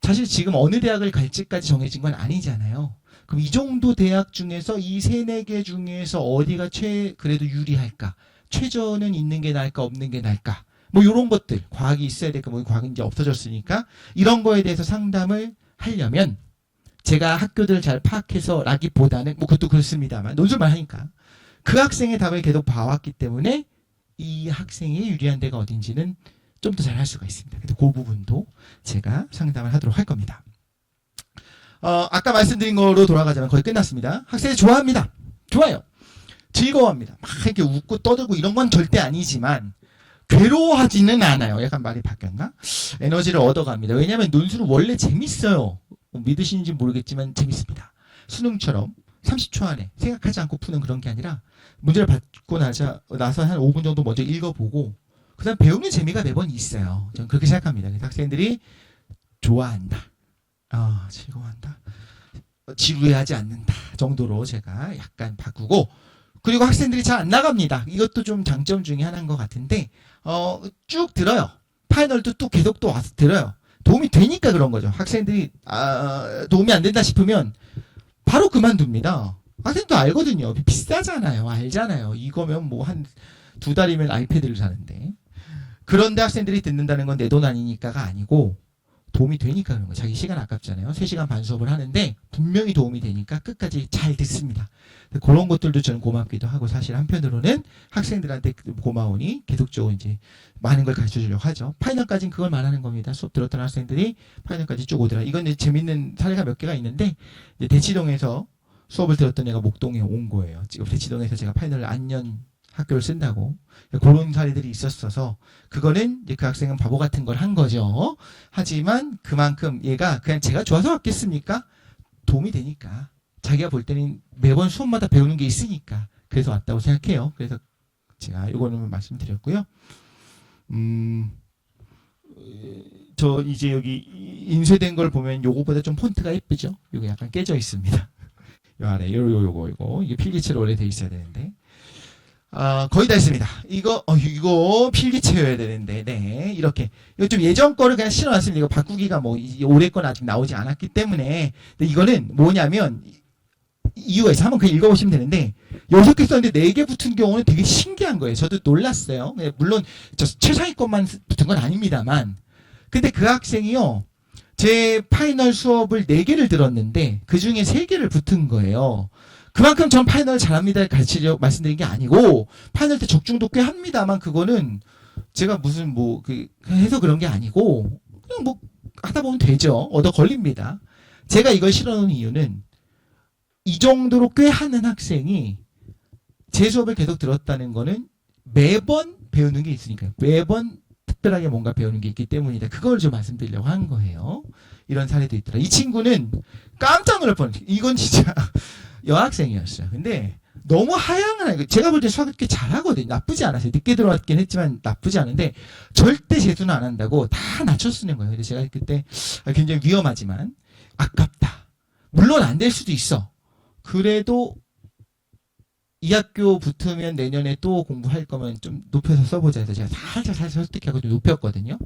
사실 지금 어느 대학을 갈지까지 정해진 건 아니잖아요. 그럼 이 정도 대학 중에서 이 세네 개 중에서 어디가 그래도 유리할까? 최저는 있는 게 나을까 없는 게 나을까? 뭐 이런 것들 과학이 있어야 될까 뭐 과학이 이제 없어졌으니까 이런 거에 대해서 상담을 하려면 제가 학교들 잘 파악해서 라기보다는 뭐 그것도 그렇습니다만 논술만 하니까 그 학생의 답을 계속 봐왔기 때문에 이 학생이 유리한 데가 어딘지는 좀 더 잘 할 수가 있습니다. 그래서 그 부분도 제가 상담을 하도록 할 겁니다. 아까 말씀드린 거로 돌아가자면 거의 끝났습니다. 학생이 좋아합니다. 좋아요. 즐거워합니다. 막 이렇게 웃고 떠들고 이런 건 절대 아니지만 괴로워하지는 않아요. 약간 말이 바뀌었나? 에너지를 얻어갑니다. 왜냐하면 논술은 원래 재밌어요. 믿으시는지 모르겠지만 재밌습니다. 수능처럼 30초 안에 생각하지 않고 푸는 그런 게 아니라 문제를 받고 나서 한 5분 정도 먼저 읽어보고 그 다음 배우는 재미가 매번 있어요. 저는 그렇게 생각합니다. 학생들이 좋아한다. 즐거워한다. 지루해하지 않는다 정도로 제가 약간 바꾸고 그리고 학생들이 잘 안 나갑니다. 이것도 좀 장점 중에 하나인 것 같은데 쭉 들어요. 파이널도 또 계속 또 와서 들어요. 도움이 되니까 그런 거죠. 학생들이 도움이 안 된다 싶으면 바로 그만둡니다. 학생도 알거든요. 비싸잖아요. 알잖아요. 이거면 뭐 한 2달이면 아이패드를 사는데 그런데 학생들이 듣는다는 건 내 돈 아니니까가 아니고 도움이 되니까 그런 거예요. 자기 시간 아깝잖아요. 3시간 반 수업을 하는데 분명히 도움이 되니까 끝까지 잘 듣습니다. 그런 것들도 저는 고맙기도 하고 사실 한편으로는 학생들한테 고마우니 계속적으로 이제 많은 걸 가르쳐 주려고 하죠. 파이널까지는 그걸 말하는 겁니다. 수업 들었던 학생들이 파이널까지 쭉 오더라. 이건 이제 재밌는 사례가 몇 개가 있는데 이제 대치동에서 수업을 들었던 애가 목동에 온 거예요. 지금 대치동에서 제가 파이널 안년 학교를 쓴다고 그런 사례들이 있었어서 그거는 이제 그 학생은 바보 같은 걸 한 거죠. 하지만 그만큼 얘가 그냥 제가 좋아서 왔겠습니까? 도움이 되니까 자기가 볼 때는 매번 수업마다 배우는 게 있으니까 그래서 왔다고 생각해요. 그래서 제가 이거는 말씀드렸고요. 저 이제 여기 인쇄된 걸 보면 요거보다 좀 폰트가 예쁘죠? 요거 약간 깨져 있습니다. 요 아래 요거 이게 필기체로 원래 돼 있어야 되는데 거의 다 했습니다. 이거 필기 채워야 되는데, 네. 이렇게. 이거 좀 예전 거를 그냥 실어놨습니다. 이거 바꾸기가 뭐, 올해 건 아직 나오지 않았기 때문에. 근데 이거는 뭐냐면, 이유가 있어. 한번 그냥 읽어보시면 되는데, 6개 썼는데 4개 붙은 경우는 되게 신기한 거예요. 저도 놀랐어요. 물론, 최상위권만 붙은 건 아닙니다만. 근데 그 학생이요, 제 파이널 수업을 4개를 들었는데, 그 중에 3개를 붙은 거예요. 그만큼 전 파이널 잘합니다 가르치려고 말씀드린 게 아니고, 파이널 때 적중도 꽤 합니다만, 그거는 제가 무슨 해서 그런 게 아니고, 그냥 뭐, 하다 보면 되죠. 얻어 걸립니다. 제가 이걸 실어놓은 이유는, 이 정도로 꽤 하는 학생이 제 수업을 계속 들었다는 거는 매번 배우는 게 있으니까요. 매번 특별하게 뭔가 배우는 게 있기 때문이다. 그걸 좀 말씀드리려고 한 거예요. 이런 사례도 있더라. 이 친구는 깜짝 놀랄 뻔했어요. 이건 진짜 여학생이었어요. 근데 너무 하향을, 제가 볼 때 수학 꽤 잘하거든요. 나쁘지 않았어요. 늦게 들어왔긴 했지만 나쁘지 않은데 절대 재수는 안 한다고 다 낮춰 쓰는 거예요. 그래서 제가 그때 굉장히 위험하지만 아깝다. 물론 안 될 수도 있어. 그래도 이 학교 붙으면 내년에 또 공부할 거면 좀 높여서 써보자 해서 제가 살짝 설득하고 좀 높였거든요.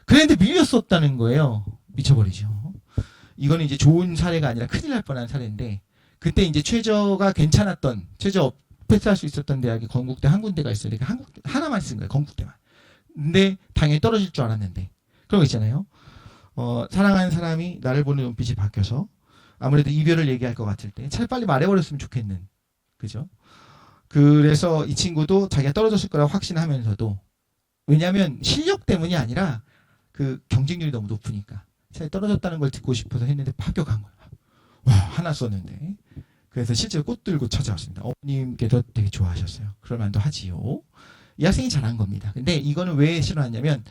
그랬는데 밀렸었다는 거예요. 미쳐버리죠. 이거는 이제 좋은 사례가 아니라 큰일 날 뻔한 사례인데, 그때 이제 최저가 괜찮았던, 최저 패스할 수 있었던 대학이 건국대 한 군데가 있어요. 그러니까 하나만 쓴 거예요. 건국대만. 근데 당연히 떨어질 줄 알았는데. 그런 거 있잖아요. 사랑하는 사람이 나를 보는 눈빛이 바뀌어서 아무래도 이별을 얘기할 것 같을 때 차라리 빨리 말해버렸으면 좋겠는. 그죠? 그래서 이 친구도 자기가 떨어졌을 거라고 확신하면서도, 왜냐하면 실력 때문이 아니라 그 경쟁률이 너무 높으니까 차라리 떨어졌다는 걸 듣고 싶어서 했는데 합격한 거야. 와, 하나 썼는데. 그래서 실제로 꽃 들고 찾아왔습니다. 어머님께도 되게 좋아하셨어요. 그럴 만도 하지요. 이 학생이 잘한 겁니다. 근데 이거는 왜 싫어하냐면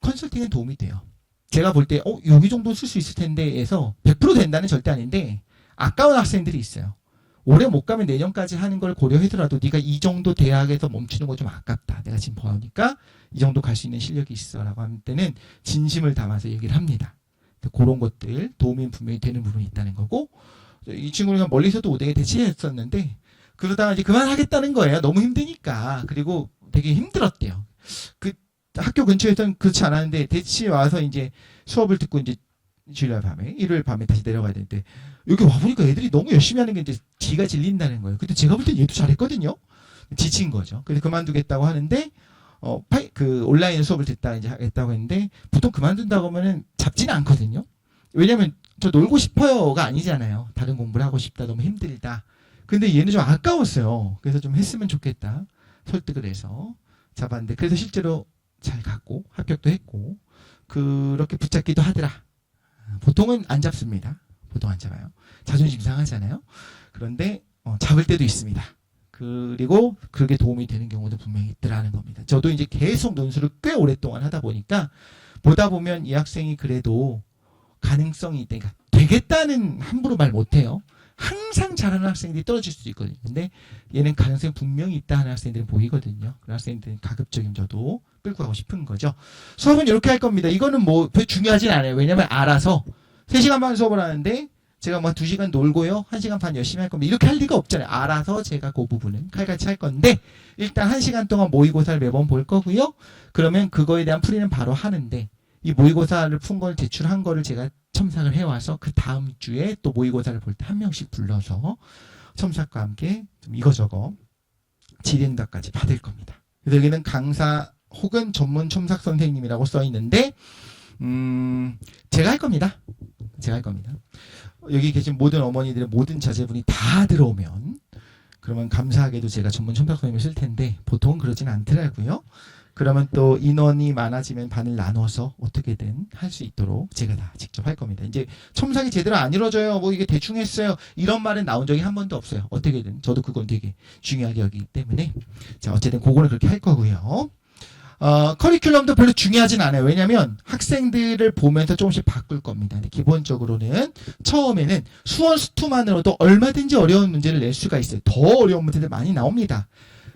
컨설팅에 도움이 돼요. 제가 볼 때 여기 정도 쓸 수 있을 텐데 해서 100% 된다는 절대 아닌데 아까운 학생들이 있어요. 올해 못 가면 내년까지 하는 걸 고려해서라도 네가 이 정도 대학에서 멈추는 거 좀 아깝다. 내가 지금 보니까 이 정도 갈 수 있는 실력이 있어라고 하는 때는 진심을 담아서 얘기를 합니다. 그런 것들 도움이 분명히 되는 부분이 있다는 거고, 이 친구는 멀리서도 오뎅에 대치했었는데 그러다가 이제 그만하겠다는 거예요. 너무 힘드니까. 그리고 되게 힘들었대요. 그 학교 근처에서는 그렇지 않았는데 대치 와서 이제 수업을 듣고 이제 주일날 밤에, 일요일 밤에 다시 내려가야 되는데 여기 와보니까 애들이 너무 열심히 하는 게 이제 지가 질린다는 거예요. 근데 제가 볼 땐 얘도 잘했거든요. 지친 거죠. 그래서 그만두겠다고 하는데 온라인 수업을 듣다 이제 하겠다고 했는데, 보통 그만둔다고 하면은 잡지는 않거든요. 왜냐면 저 놀고 싶어요가 아니잖아요. 다른 공부를 하고 싶다, 너무 힘들다. 근데 얘는 좀 아까웠어요. 그래서 좀 했으면 좋겠다 설득을 해서 잡았는데, 그래서 실제로 잘 갔고 합격도 했고 그렇게 붙잡기도 하더라. 보통은 안 잡습니다. 보통 안 잡아요. 자존심 상하잖아요. 그런데 잡을 때도 있습니다. 그리고 그게 도움이 되는 경우도 분명히 있더라는 겁니다. 저도 이제 계속 논술을 꽤 오랫동안 하다 보니까 보다 보면 이 학생이 그래도 가능성이 있다. 그러니까 되겠다는 함부로 말 못해요. 항상 잘하는 학생들이 떨어질 수도 있거든요. 근데 얘는 가능성이 분명히 있다 하는 학생들은 보이거든요. 그런 학생들은 가급적이면 저도 끌고 가고 싶은 거죠. 수업은 이렇게 할 겁니다. 이거는 뭐 별 중요하진 않아요. 왜냐면 알아서 3시간 반 수업을 하는데 제가 뭐 2시간 놀고요, 1시간 반 열심히 할 겁니다. 이렇게 할 리가 없잖아요. 알아서 제가 그 부분은 칼같이 할 건데, 일단 1시간 동안 모의고사를 매번 볼 거고요. 그러면 그거에 대한 풀이는 바로 하는데, 이 모의고사를 푼 걸 제출한 거를 제가 첨삭을 해와서 그 다음 주에 또 모의고사를 볼 때 한 명씩 불러서 첨삭과 함께 좀 이거저거 질의응답까지 받을 겁니다. 그래서 여기는 강사 혹은 전문 첨삭 선생님이라고 써 있는데, 제가 할 겁니다. 제가 할 겁니다. 여기 계신 모든 어머니들의 모든 자제분이 다 들어오면, 그러면 감사하게도 제가 전문 첨삭 선생님을 쓸 텐데 보통은 그러진 않더라고요. 그러면 또 인원이 많아지면 반을 나눠서 어떻게든 할 수 있도록 제가 다 직접 할 겁니다. 이제 첨삭이 제대로 안 이루어져요, 뭐 이게 대충 했어요, 이런 말은 나온 적이 한 번도 없어요. 어떻게든 저도 그건 되게 중요하게 여기기 때문에, 자 어쨌든 그거는 그렇게 할 거고요. 커리큘럼도 별로 중요하진 않아요. 왜냐면 학생들을 보면서 조금씩 바꿀 겁니다. 근데 기본적으로는 처음에는 수원 수투만으로도 얼마든지 어려운 문제를 낼 수가 있어요. 더 어려운 문제들 많이 나옵니다.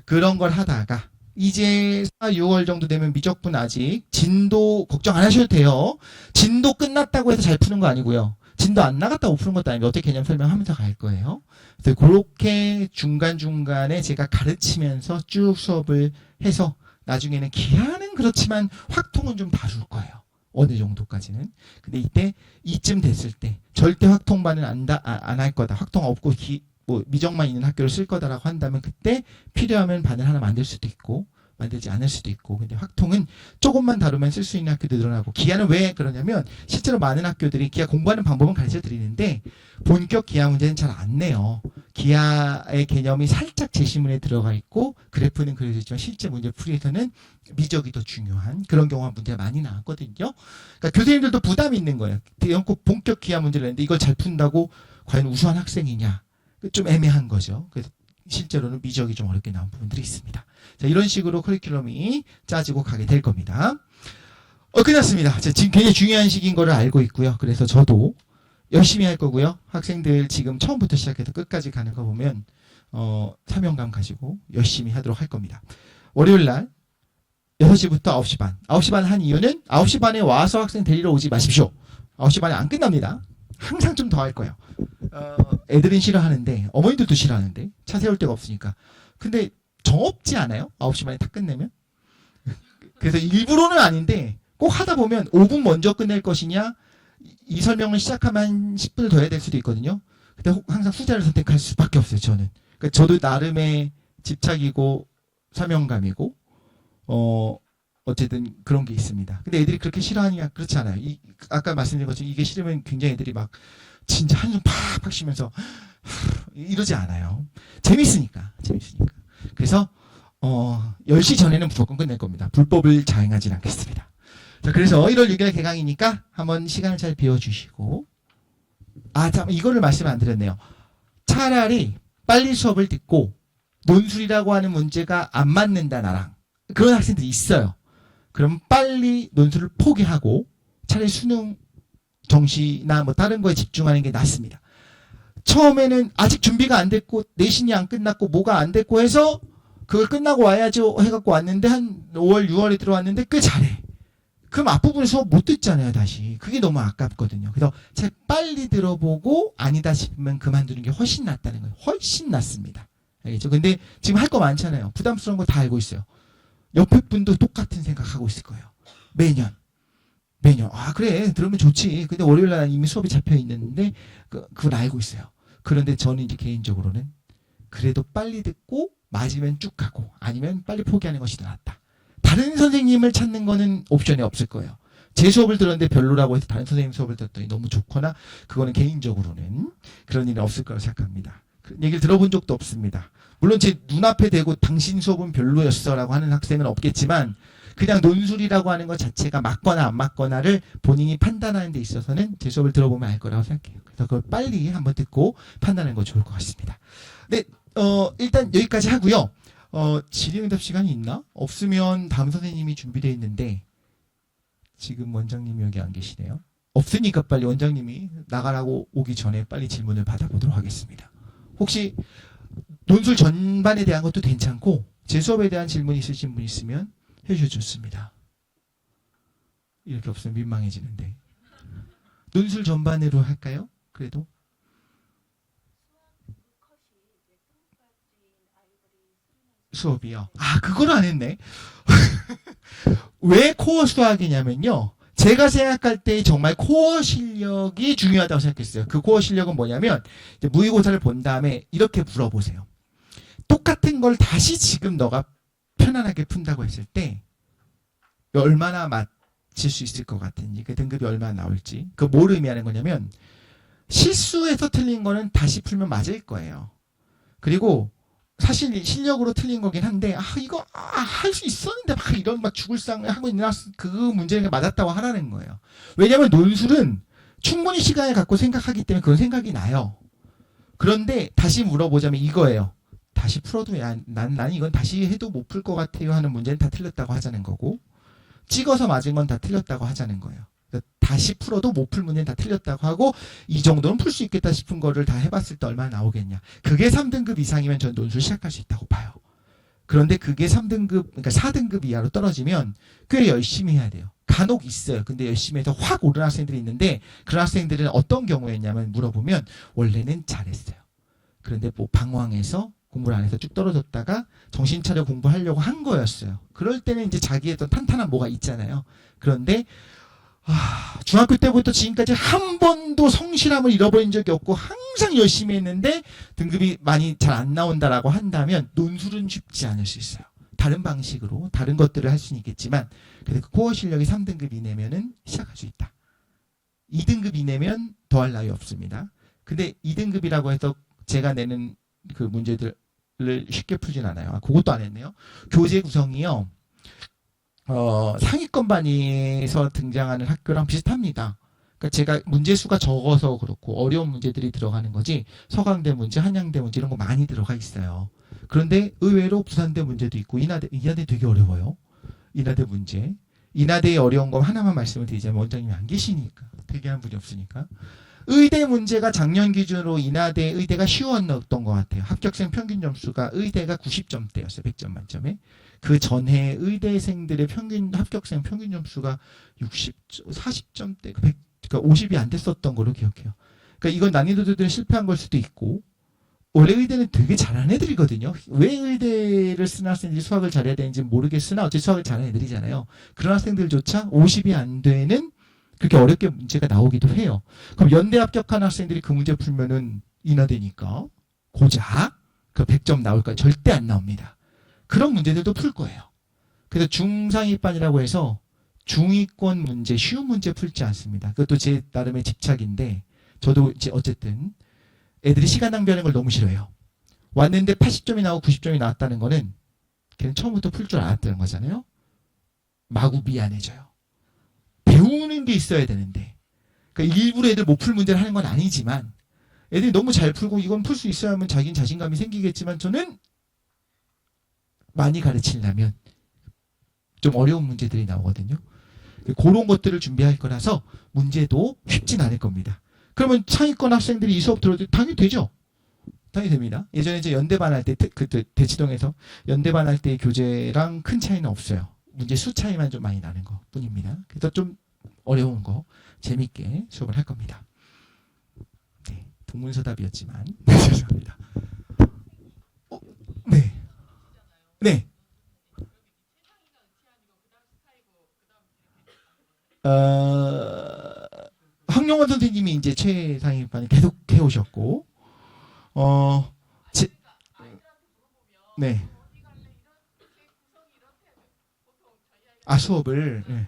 그런 걸 하다가 이제 4, 6월 정도 되면 미적분 아직 진도 걱정 안 하셔도 돼요. 진도 끝났다고 해서 잘 푸는 거 아니고요. 진도 안 나갔다고 푸는 것도 아니고 어떻게 개념 설명하면서 갈 거예요. 그래서 그렇게 중간중간에 제가 가르치면서 쭉 수업을 해서 나중에는 기하는 그렇지만 확통은 좀 다룰 거예요. 어느 정도까지는. 근데 이때 이쯤 됐을 때 절대 확통반은 안 할 거다. 확통 없고 뭐 미적만 있는 학교를 쓸 거다라고 한다면 그때 필요하면 반을 하나 만들 수도 있고 만들지 않을 수도 있고. 근데 확통은 조금만 다루면 쓸 수 있는 학교도 늘어나고. 기하는 왜 그러냐면 실제로 많은 학교들이 기하 공부하는 방법은 가르쳐 드리는데 본격 기하 문제는 잘 안 내요. 기하의 개념이 살짝 제시문에 들어가 있고 그래프는 그려져 있지만 실제 문제 풀이에서는 미적이 더 중요한 그런 경우가 문제가 많이 나왔거든요. 그러니까 교수님들도 부담이 있는 거예요. 꼭 본격 기하 문제를 냈는데 이걸 잘 푼다고 과연 우수한 학생이냐. 좀 애매한 거죠. 그래서 실제로는 미적이 좀 어렵게 나온 부분들이 있습니다. 자, 이런 식으로 커리큘럼이 짜지고 가게 될 겁니다. 끝났습니다. 자, 지금 굉장히 중요한 시기인 거를 알고 있고요. 그래서 저도 열심히 할 거고요. 학생들 지금 처음부터 시작해서 끝까지 가는 거 보면 사명감 가지고 열심히 하도록 할 겁니다. 월요일 날 6시부터 9시 반. 9시 반 한 이유는 9시 반에 와서 학생 데리러 오지 마십시오. 9시 반에 안 끝납니다. 항상 좀 더 할 거예요. 애들은 싫어하는데 어머니들도 싫어하는데 차 세울 데가 없으니까. 근데 정없지 않아요? 9시 반에 다 끝내면? 그래서 일부러는 아닌데 꼭 하다 보면 5분 먼저 끝낼 것이냐 이 설명을 시작하면 한 10분을 더 해야 될 수도 있거든요. 근데 항상 후자를 선택할 수밖에 없어요. 저는. 그러니까 저도 나름의 집착이고 사명감이고 어쨌든 그런 게 있습니다. 근데 애들이 그렇게 싫어하니까 그렇지 않아요. 아까 말씀드린 것처럼 이게 싫으면 굉장히 애들이 막 진짜 한숨 팍팍 쉬면서 이러지 않아요. 재밌으니까. 그래서 10시 전에는 무조건 끝낼 겁니다. 불법을 자행하진 않겠습니다. 자, 그래서 1월 6일 개강이니까 한번 시간을 잘 비워주시고 참 이거를 말씀 안 드렸네요. 차라리 빨리 수업을 듣고 논술이라고 하는 문제가 안 맞는다 나랑 그런 학생들이 있어요. 그럼 빨리 논술을 포기하고 차라리 수능 정시나 뭐 다른 거에 집중하는 게 낫습니다. 처음에는 아직 준비가 안 됐고 내신이 안 끝났고 뭐가 안 됐고 해서 그걸 끝나고 와야죠 해갖고 왔는데 한 5월 6월에 들어왔는데 꽤 잘해. 그럼 앞부분에 수업 못 듣잖아요 다시. 그게 너무 아깝거든요. 그래서 책 빨리 들어보고 아니다 싶으면 그만두는 게 훨씬 낫다는 거예요. 훨씬 낫습니다. 알겠죠? 근데 지금 할 거 많잖아요. 부담스러운 거 다 알고 있어요. 옆에 분도 똑같은 생각하고 있을 거예요. 매년 그래 들으면 좋지. 근데 월요일날 이미 수업이 잡혀 있는데 그걸 알고 있어요. 그런데 저는 이제 개인적으로는 그래도 빨리 듣고 맞으면 쭉 가고 아니면 빨리 포기하는 것이 더 낫다. 다른 선생님을 찾는 거는 옵션이 없을 거예요. 제 수업을 들었는데 별로라고 해서 다른 선생님 수업을 들었더니 너무 좋거나 그거는 개인적으로는 그런 일은 없을 거라고 생각합니다. 그런 얘기를 들어본 적도 없습니다. 물론 제 눈앞에 대고 당신 수업은 별로였어라고 하는 학생은 없겠지만 그냥 논술이라고 하는 것 자체가 맞거나 안 맞거나를 본인이 판단하는 데 있어서는 제 수업을 들어보면 알 거라고 생각해요. 그래서 그걸 빨리 한번 듣고 판단하는 거 좋을 것 같습니다. 네, 일단 여기까지 하고요. 질의응답 시간이 있나? 없으면 다음 선생님이 준비되어 있는데 지금 원장님이 여기 안 계시네요. 없으니까 빨리 원장님이 나가라고 오기 전에 빨리 질문을 받아보도록 하겠습니다. 혹시 논술 전반에 대한 것도 괜찮고 제 수업에 대한 질문 있으신 분 있으면 해주셔도 좋습니다. 이렇게 없으면 민망해지는데 논술 전반으로 할까요? 그래도 수업이요. 그걸 안 했네. 왜 코어 수학이냐면요. 제가 생각할 때 정말 코어 실력이 중요하다고 생각했어요. 그 코어 실력은 뭐냐면 이제 모의고사를 본 다음에 이렇게 물어보세요. 똑같은 걸 다시 지금 너가 편안하게 푼다고 했을 때 얼마나 맞힐 수 있을 것 같은지 그 등급이 얼마나 나올지 그 뭘 의미하는 거냐면 실수해서 틀린 거는 다시 풀면 맞을 거예요. 그리고 사실 실력으로 틀린 거긴 한데 이거 할 수 있었는데 막 이런 막 죽을 상 하고 있는 그 문제가 맞았다고 하라는 거예요. 왜냐하면 논술은 충분히 시간을 갖고 생각하기 때문에 그런 생각이 나요. 그런데 다시 물어보자면 이거예요. 다시 풀어도 난 이건 다시 해도 못 풀 것 같아요 하는 문제는 다 틀렸다고 하자는 거고 찍어서 맞은 건 다 틀렸다고 하자는 거예요. 다시 풀어도 못 풀 문제는 다 틀렸다고 하고 이 정도는 풀 수 있겠다 싶은 거를 다 해봤을 때 얼마나 나오겠냐. 그게 3등급 이상이면 전 논술 시작할 수 있다고 봐요. 그런데 그게 3등급, 그러니까 4등급 이하로 떨어지면 꽤 열심히 해야 돼요. 간혹 있어요. 근데 열심히 해서 확 오른 학생들이 있는데 그런 학생들은 어떤 경우였냐면 물어보면 원래는 잘했어요. 그런데 뭐 방황해서 공부를 안 해서 쭉 떨어졌다가 정신 차려 공부하려고 한 거였어요. 그럴 때는 이제 자기의 어떤 탄탄한 뭐가 있잖아요. 그런데 중학교 때부터 지금까지 한 번도 성실함을 잃어버린 적이 없고 항상 열심히 했는데 등급이 많이 잘 안 나온다라고 한다면 논술은 쉽지 않을 수 있어요. 다른 방식으로 다른 것들을 할 수는 있겠지만 그래도 그 코어 실력이 3등급 이내면은 시작할 수 있다. 2등급 이내면 더할 나위 없습니다. 근데 2등급이라고 해서 제가 내는 그 문제들을 쉽게 풀진 않아요. 그것도 안 했네요. 교재 구성이요. 상위권 반에서 등장하는 학교랑 비슷합니다. 그러니까 제가 문제 수가 적어서 그렇고 어려운 문제들이 들어가는 거지 서강대 문제, 한양대 문제 이런 거 많이 들어가 있어요. 그런데 의외로 부산대 문제도 있고 이나대 되게 어려워요. 이나대 문제. 이나대의 어려운 거 하나만 말씀을 드리자면 원장님이 안 계시니까 대기한 분이 없으니까 의대 문제가 작년 기준으로 이나대 의대가 쉬웠던 것 같아요. 합격생 평균 점수가 의대가 90점대였어요. 100점 만점에. 그 전해 의대생들의 합격생 평균 점수가 40점대, 그러니까 50이 안 됐었던 걸로 기억해요. 그러니까 이건 난이도들은 실패한 걸 수도 있고 원래 의대는 되게 잘하는 애들이거든요. 왜 의대를 쓰는 학생들이 수학을 잘해야 되는지 모르겠으나 어쨌든 수학을 잘하는 애들이잖아요. 그런 학생들조차 50이 안 되는 그렇게 어렵게 문제가 나오기도 해요. 그럼 연대 합격한 학생들이 그 문제 풀면은 인하되니까 고작 그 100점 나올까? 절대 안 나옵니다. 그런 문제들도 풀 거예요. 그래서 중상위반이라고 해서 중위권 문제, 쉬운 문제 풀지 않습니다. 그것도 제 나름의 집착인데 저도 이제 어쨌든 애들이 시간 낭비하는 걸 너무 싫어해요. 왔는데 80점이 나오고 90점이 나왔다는 거는 걔는 처음부터 풀 줄 알았다는 거잖아요. 마구 미안해져요. 배우는 게 있어야 되는데 그러니까 일부러 애들 못 풀 문제를 하는 건 아니지만 애들이 너무 잘 풀고 이건 풀 수 있어야 하면 자기는 자신감이 생기겠지만 저는 많이 가르치려면 좀 어려운 문제들이 나오거든요. 그런 것들을 준비할 거라서 문제도 쉽진 않을 겁니다. 그러면 상위권 학생들이 이 수업 들어도 당연히 되죠. 당연히 됩니다. 예전에 이제 연대반 할 때 그때 대치동에서 연대반 할 때의 교재랑 큰 차이는 없어요. 문제 수 차이만 좀 많이 나는 것 뿐입니다. 그래서 좀 어려운 거 재밌게 수업을 할 겁니다. 네, 동문서답이었지만 죄송합니다. 네. 네. 황영원 선생님이 이제 최상위반을 계속 해오셨고, 네. 수업을, 네.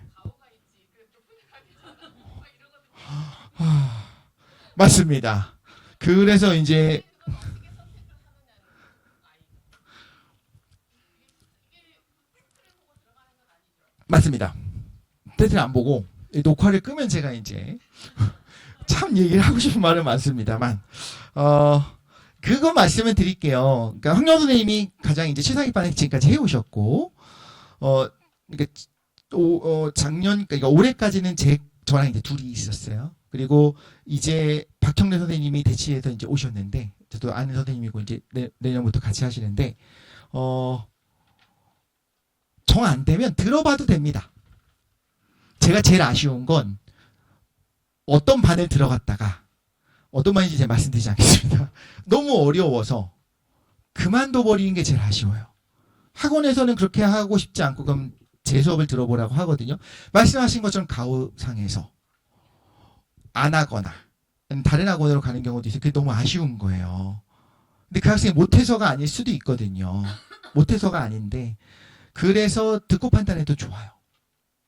맞습니다. 그래서 이제, 맞습니다. 테스트를 안 보고, 녹화를 끄면 제가 이제, 참 얘기를 하고 싶은 말은 많습니다만, 그거 말씀을 드릴게요. 그러니까 황영 선생님이 가장 이제 최상위반을 지금까지 해오셨고, 그러니까 작년, 그러니까 올해까지는 저랑 이제 둘이 있었어요. 그리고 이제 박형래 선생님이 대치해서 이제 오셨는데, 저도 아는 선생님이고 이제 내년부터 같이 하시는데, 정 안 되면 들어봐도 됩니다. 제가 제일 아쉬운 건 어떤 반을 들어갔다가 어떤 반인지 제가 말씀드리지 않겠습니다. 너무 어려워서 그만둬 버리는 게 제일 아쉬워요. 학원에서는 그렇게 하고 싶지 않고 그럼 제 수업을 들어보라고 하거든요. 말씀하신 것처럼 가우상에서 안 하거나 다른 학원으로 가는 경우도 있어요. 그게 너무 아쉬운 거예요. 근데 그 학생이 못해서가 아닐 수도 있거든요. 못해서가 아닌데 그래서 듣고 판단해도 좋아요.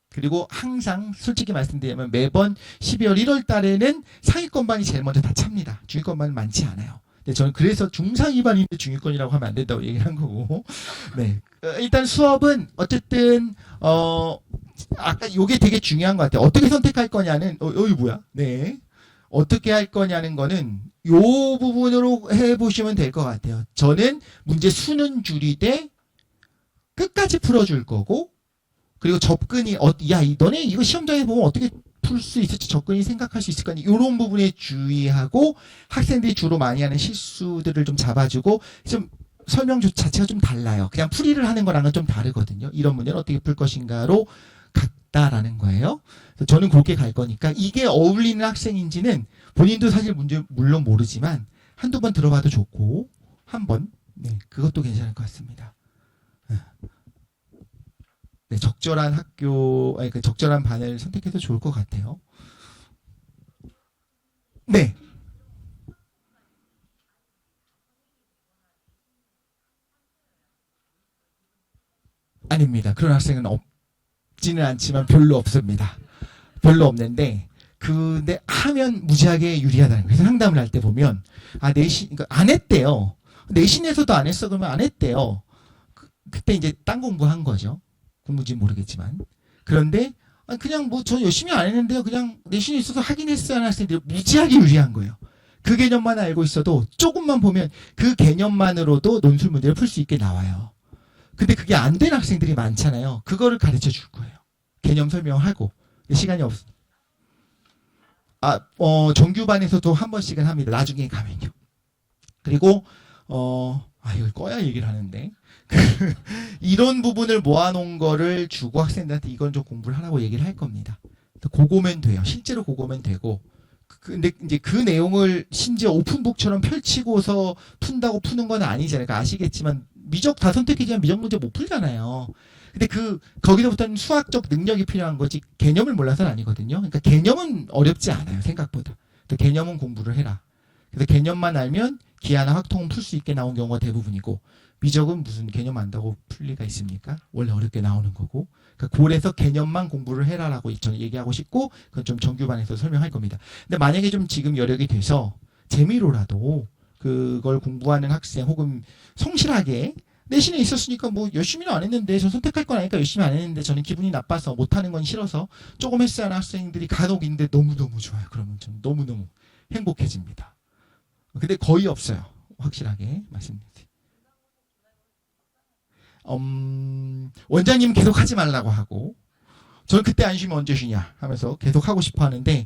그리고 항상 솔직히 말씀드리면 매번 12월 1월 달에는 상위권반이 제일 먼저 다 찹니다. 중위권반은 많지 않아요. 근데 저는 그래서 중상위반인데 중위권이라고 하면 안 된다고 얘기를 한 거고. 네. 일단 수업은 어쨌든 아까 요게 되게 중요한 것 같아요. 어떻게 선택할 거냐는 여기 뭐야? 네. 어떻게 할 거냐는 거는 요 부분으로 해보시면 될 것 같아요. 저는 문제 수는 줄이되 끝까지 풀어줄 거고 그리고 접근이 너네 이거 시험장에 보면 어떻게 풀 수 있을지 접근이 생각할 수 있을 거니 이런 부분에 주의하고 학생들이 주로 많이 하는 실수들을 좀 잡아주고 좀 설명 자체가 좀 달라요. 그냥 풀이를 하는 거랑은 좀 다르거든요. 이런 문제는 어떻게 풀 것인가로 같다라는 거예요. 그래서 저는 그렇게 갈 거니까 이게 어울리는 학생인지는 본인도 사실 물론 모르지만 한두 번 들어봐도 좋고 한번 네, 그것도 괜찮을 것 같습니다. 네, 적절한 학교, 아니, 그 적절한 반을 선택해도 좋을 것 같아요. 네. 아닙니다. 그런 학생은 없지는 않지만 별로 없습니다. 별로 없는데, 근데 하면 무지하게 유리하다는 거예요. 그래서 상담을 할 때 보면, 내신, 그러니까 안 했대요. 내신에서도 안 했어. 그러면 안 했대요. 그때 이제 딴 공부한 거죠. 공부인지 모르겠지만. 그런데, 그냥 뭐 저 열심히 안 했는데요. 그냥 내신이 있어서 하긴 했어요 하는 학생들이 무지하게 유리한 거예요. 그 개념만 알고 있어도 조금만 보면 그 개념만으로도 논술 문제를 풀 수 있게 나와요. 근데 그게 안 된 학생들이 많잖아요. 그거를 가르쳐 줄 거예요. 개념 설명하고. 시간이 없, 정규반에서도 한 번씩은 합니다. 나중에 가면요. 그리고, 이걸 꺼야 얘기를 하는데. 이런 부분을 모아놓은 거를 주고 학생들한테 이건 좀 공부를 하라고 얘기를 할 겁니다. 그거면 돼요. 실제로 그거면 되고. 근데 이제 그 내용을 심지어 오픈북처럼 펼치고서 푼다고 푸는 건 아니잖아요. 그러니까 아시겠지만 미적 다 선택해지면 미적 문제 못 풀잖아요. 근데 거기서부터는 수학적 능력이 필요한 거지 개념을 몰라서는 아니거든요. 그러니까 개념은 어렵지 않아요. 생각보다. 개념은 공부를 해라. 그래서 개념만 알면 기하나 확통은 풀 수 있게 나온 경우가 대부분이고 미적은 무슨 개념 안다고 풀 리가 있습니까? 원래 어렵게 나오는 거고. 그러니까 그래서 개념만 공부를 해라라고 저는 얘기하고 싶고 그건 좀 정규반에서 설명할 겁니다. 근데 만약에 좀 지금 여력이 돼서 재미로라도 그걸 공부하는 학생 혹은 성실하게 내신에 있었으니까 뭐 열심히는 안 했는데 저 선택할 건 아니니까 열심히 안 했는데 저는 기분이 나빠서 못하는 건 싫어서 조금 했어야 하는 학생들이 간혹 있는데 너무너무 좋아요. 그러면 좀 너무너무 행복해집니다. 근데 거의 없어요. 확실하게 말씀드릴게요. 원장님 계속 하지 말라고 하고 저는 그때 안 쉬면 언제 쉬냐 하면서 계속 하고 싶어 하는데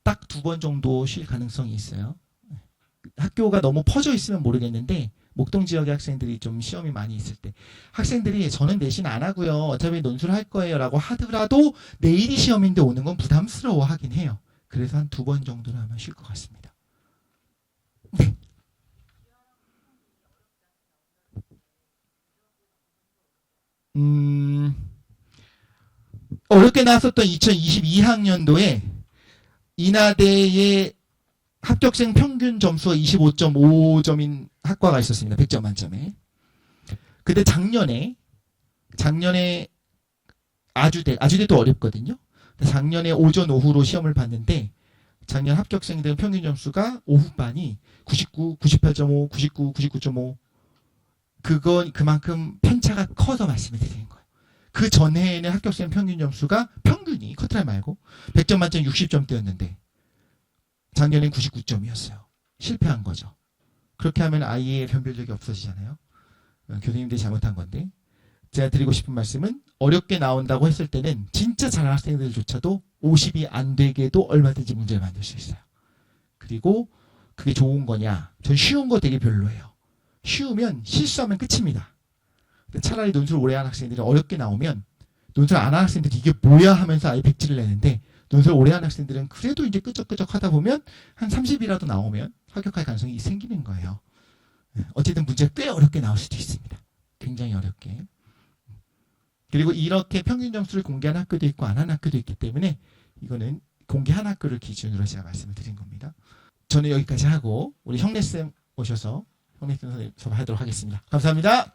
딱 2번 정도 쉴 가능성이 있어요. 학교가 너무 퍼져 있으면 모르겠는데 목동 지역의 학생들이 좀 시험이 많이 있을 때 학생들이 저는 내신 안 하고요. 어차피 논술 할 거예요 라고 하더라도 내일이 시험인데 오는 건 부담스러워 하긴 해요. 그래서 한 2번 정도는 아마 쉴 것 같습니다. 네. 어렵게 나왔었던 2022학년도에 인하대의 합격생 평균 점수가 25.5점인 학과가 있었습니다. 100점 만점에. 근데 작년에 아주대도 어렵거든요. 작년에 오전 오후로 시험을 봤는데 작년 합격생들 평균 점수가 오후반이 99, 98.5, 99, 99.5 그건 그만큼 편차가 커서 말씀을 드리는 거예요. 그 전해에는 합격생 평균 점수가 평균이 커트라인 말고 100점 만점 60점대였는데 작년엔 99점이었어요. 실패한 거죠. 그렇게 하면 아이의 변별력이 없어지잖아요. 교수님들이 잘못한 건데 제가 드리고 싶은 말씀은 어렵게 나온다고 했을 때는 진짜 잘하는 학생들조차도 50이 안 되게도 얼마든지 문제를 만들 수 있어요. 그리고 그게 좋은 거냐? 전 쉬운 거 되게 별로예요. 쉬우면 실수하면 끝입니다. 차라리 논술 오래 한 학생들이 어렵게 나오면 논술 안 한 학생들이 이게 뭐야 하면서 아예 백지를 내는데 논술 오래 한 학생들은 그래도 이제 끄적끄적 하다 보면 한 30이라도 나오면 합격할 가능성이 생기는 거예요. 어쨌든 문제가 꽤 어렵게 나올 수도 있습니다. 굉장히 어렵게. 그리고 이렇게 평균 점수를 공개한 학교도 있고 안 한 학교도 있기 때문에 이거는 공개한 학교를 기준으로 제가 말씀을 드린 겁니다. 저는 여기까지 하고 우리 형래쌤 오셔서 형래쌤 선생님 수업하도록 하겠습니다. 감사합니다.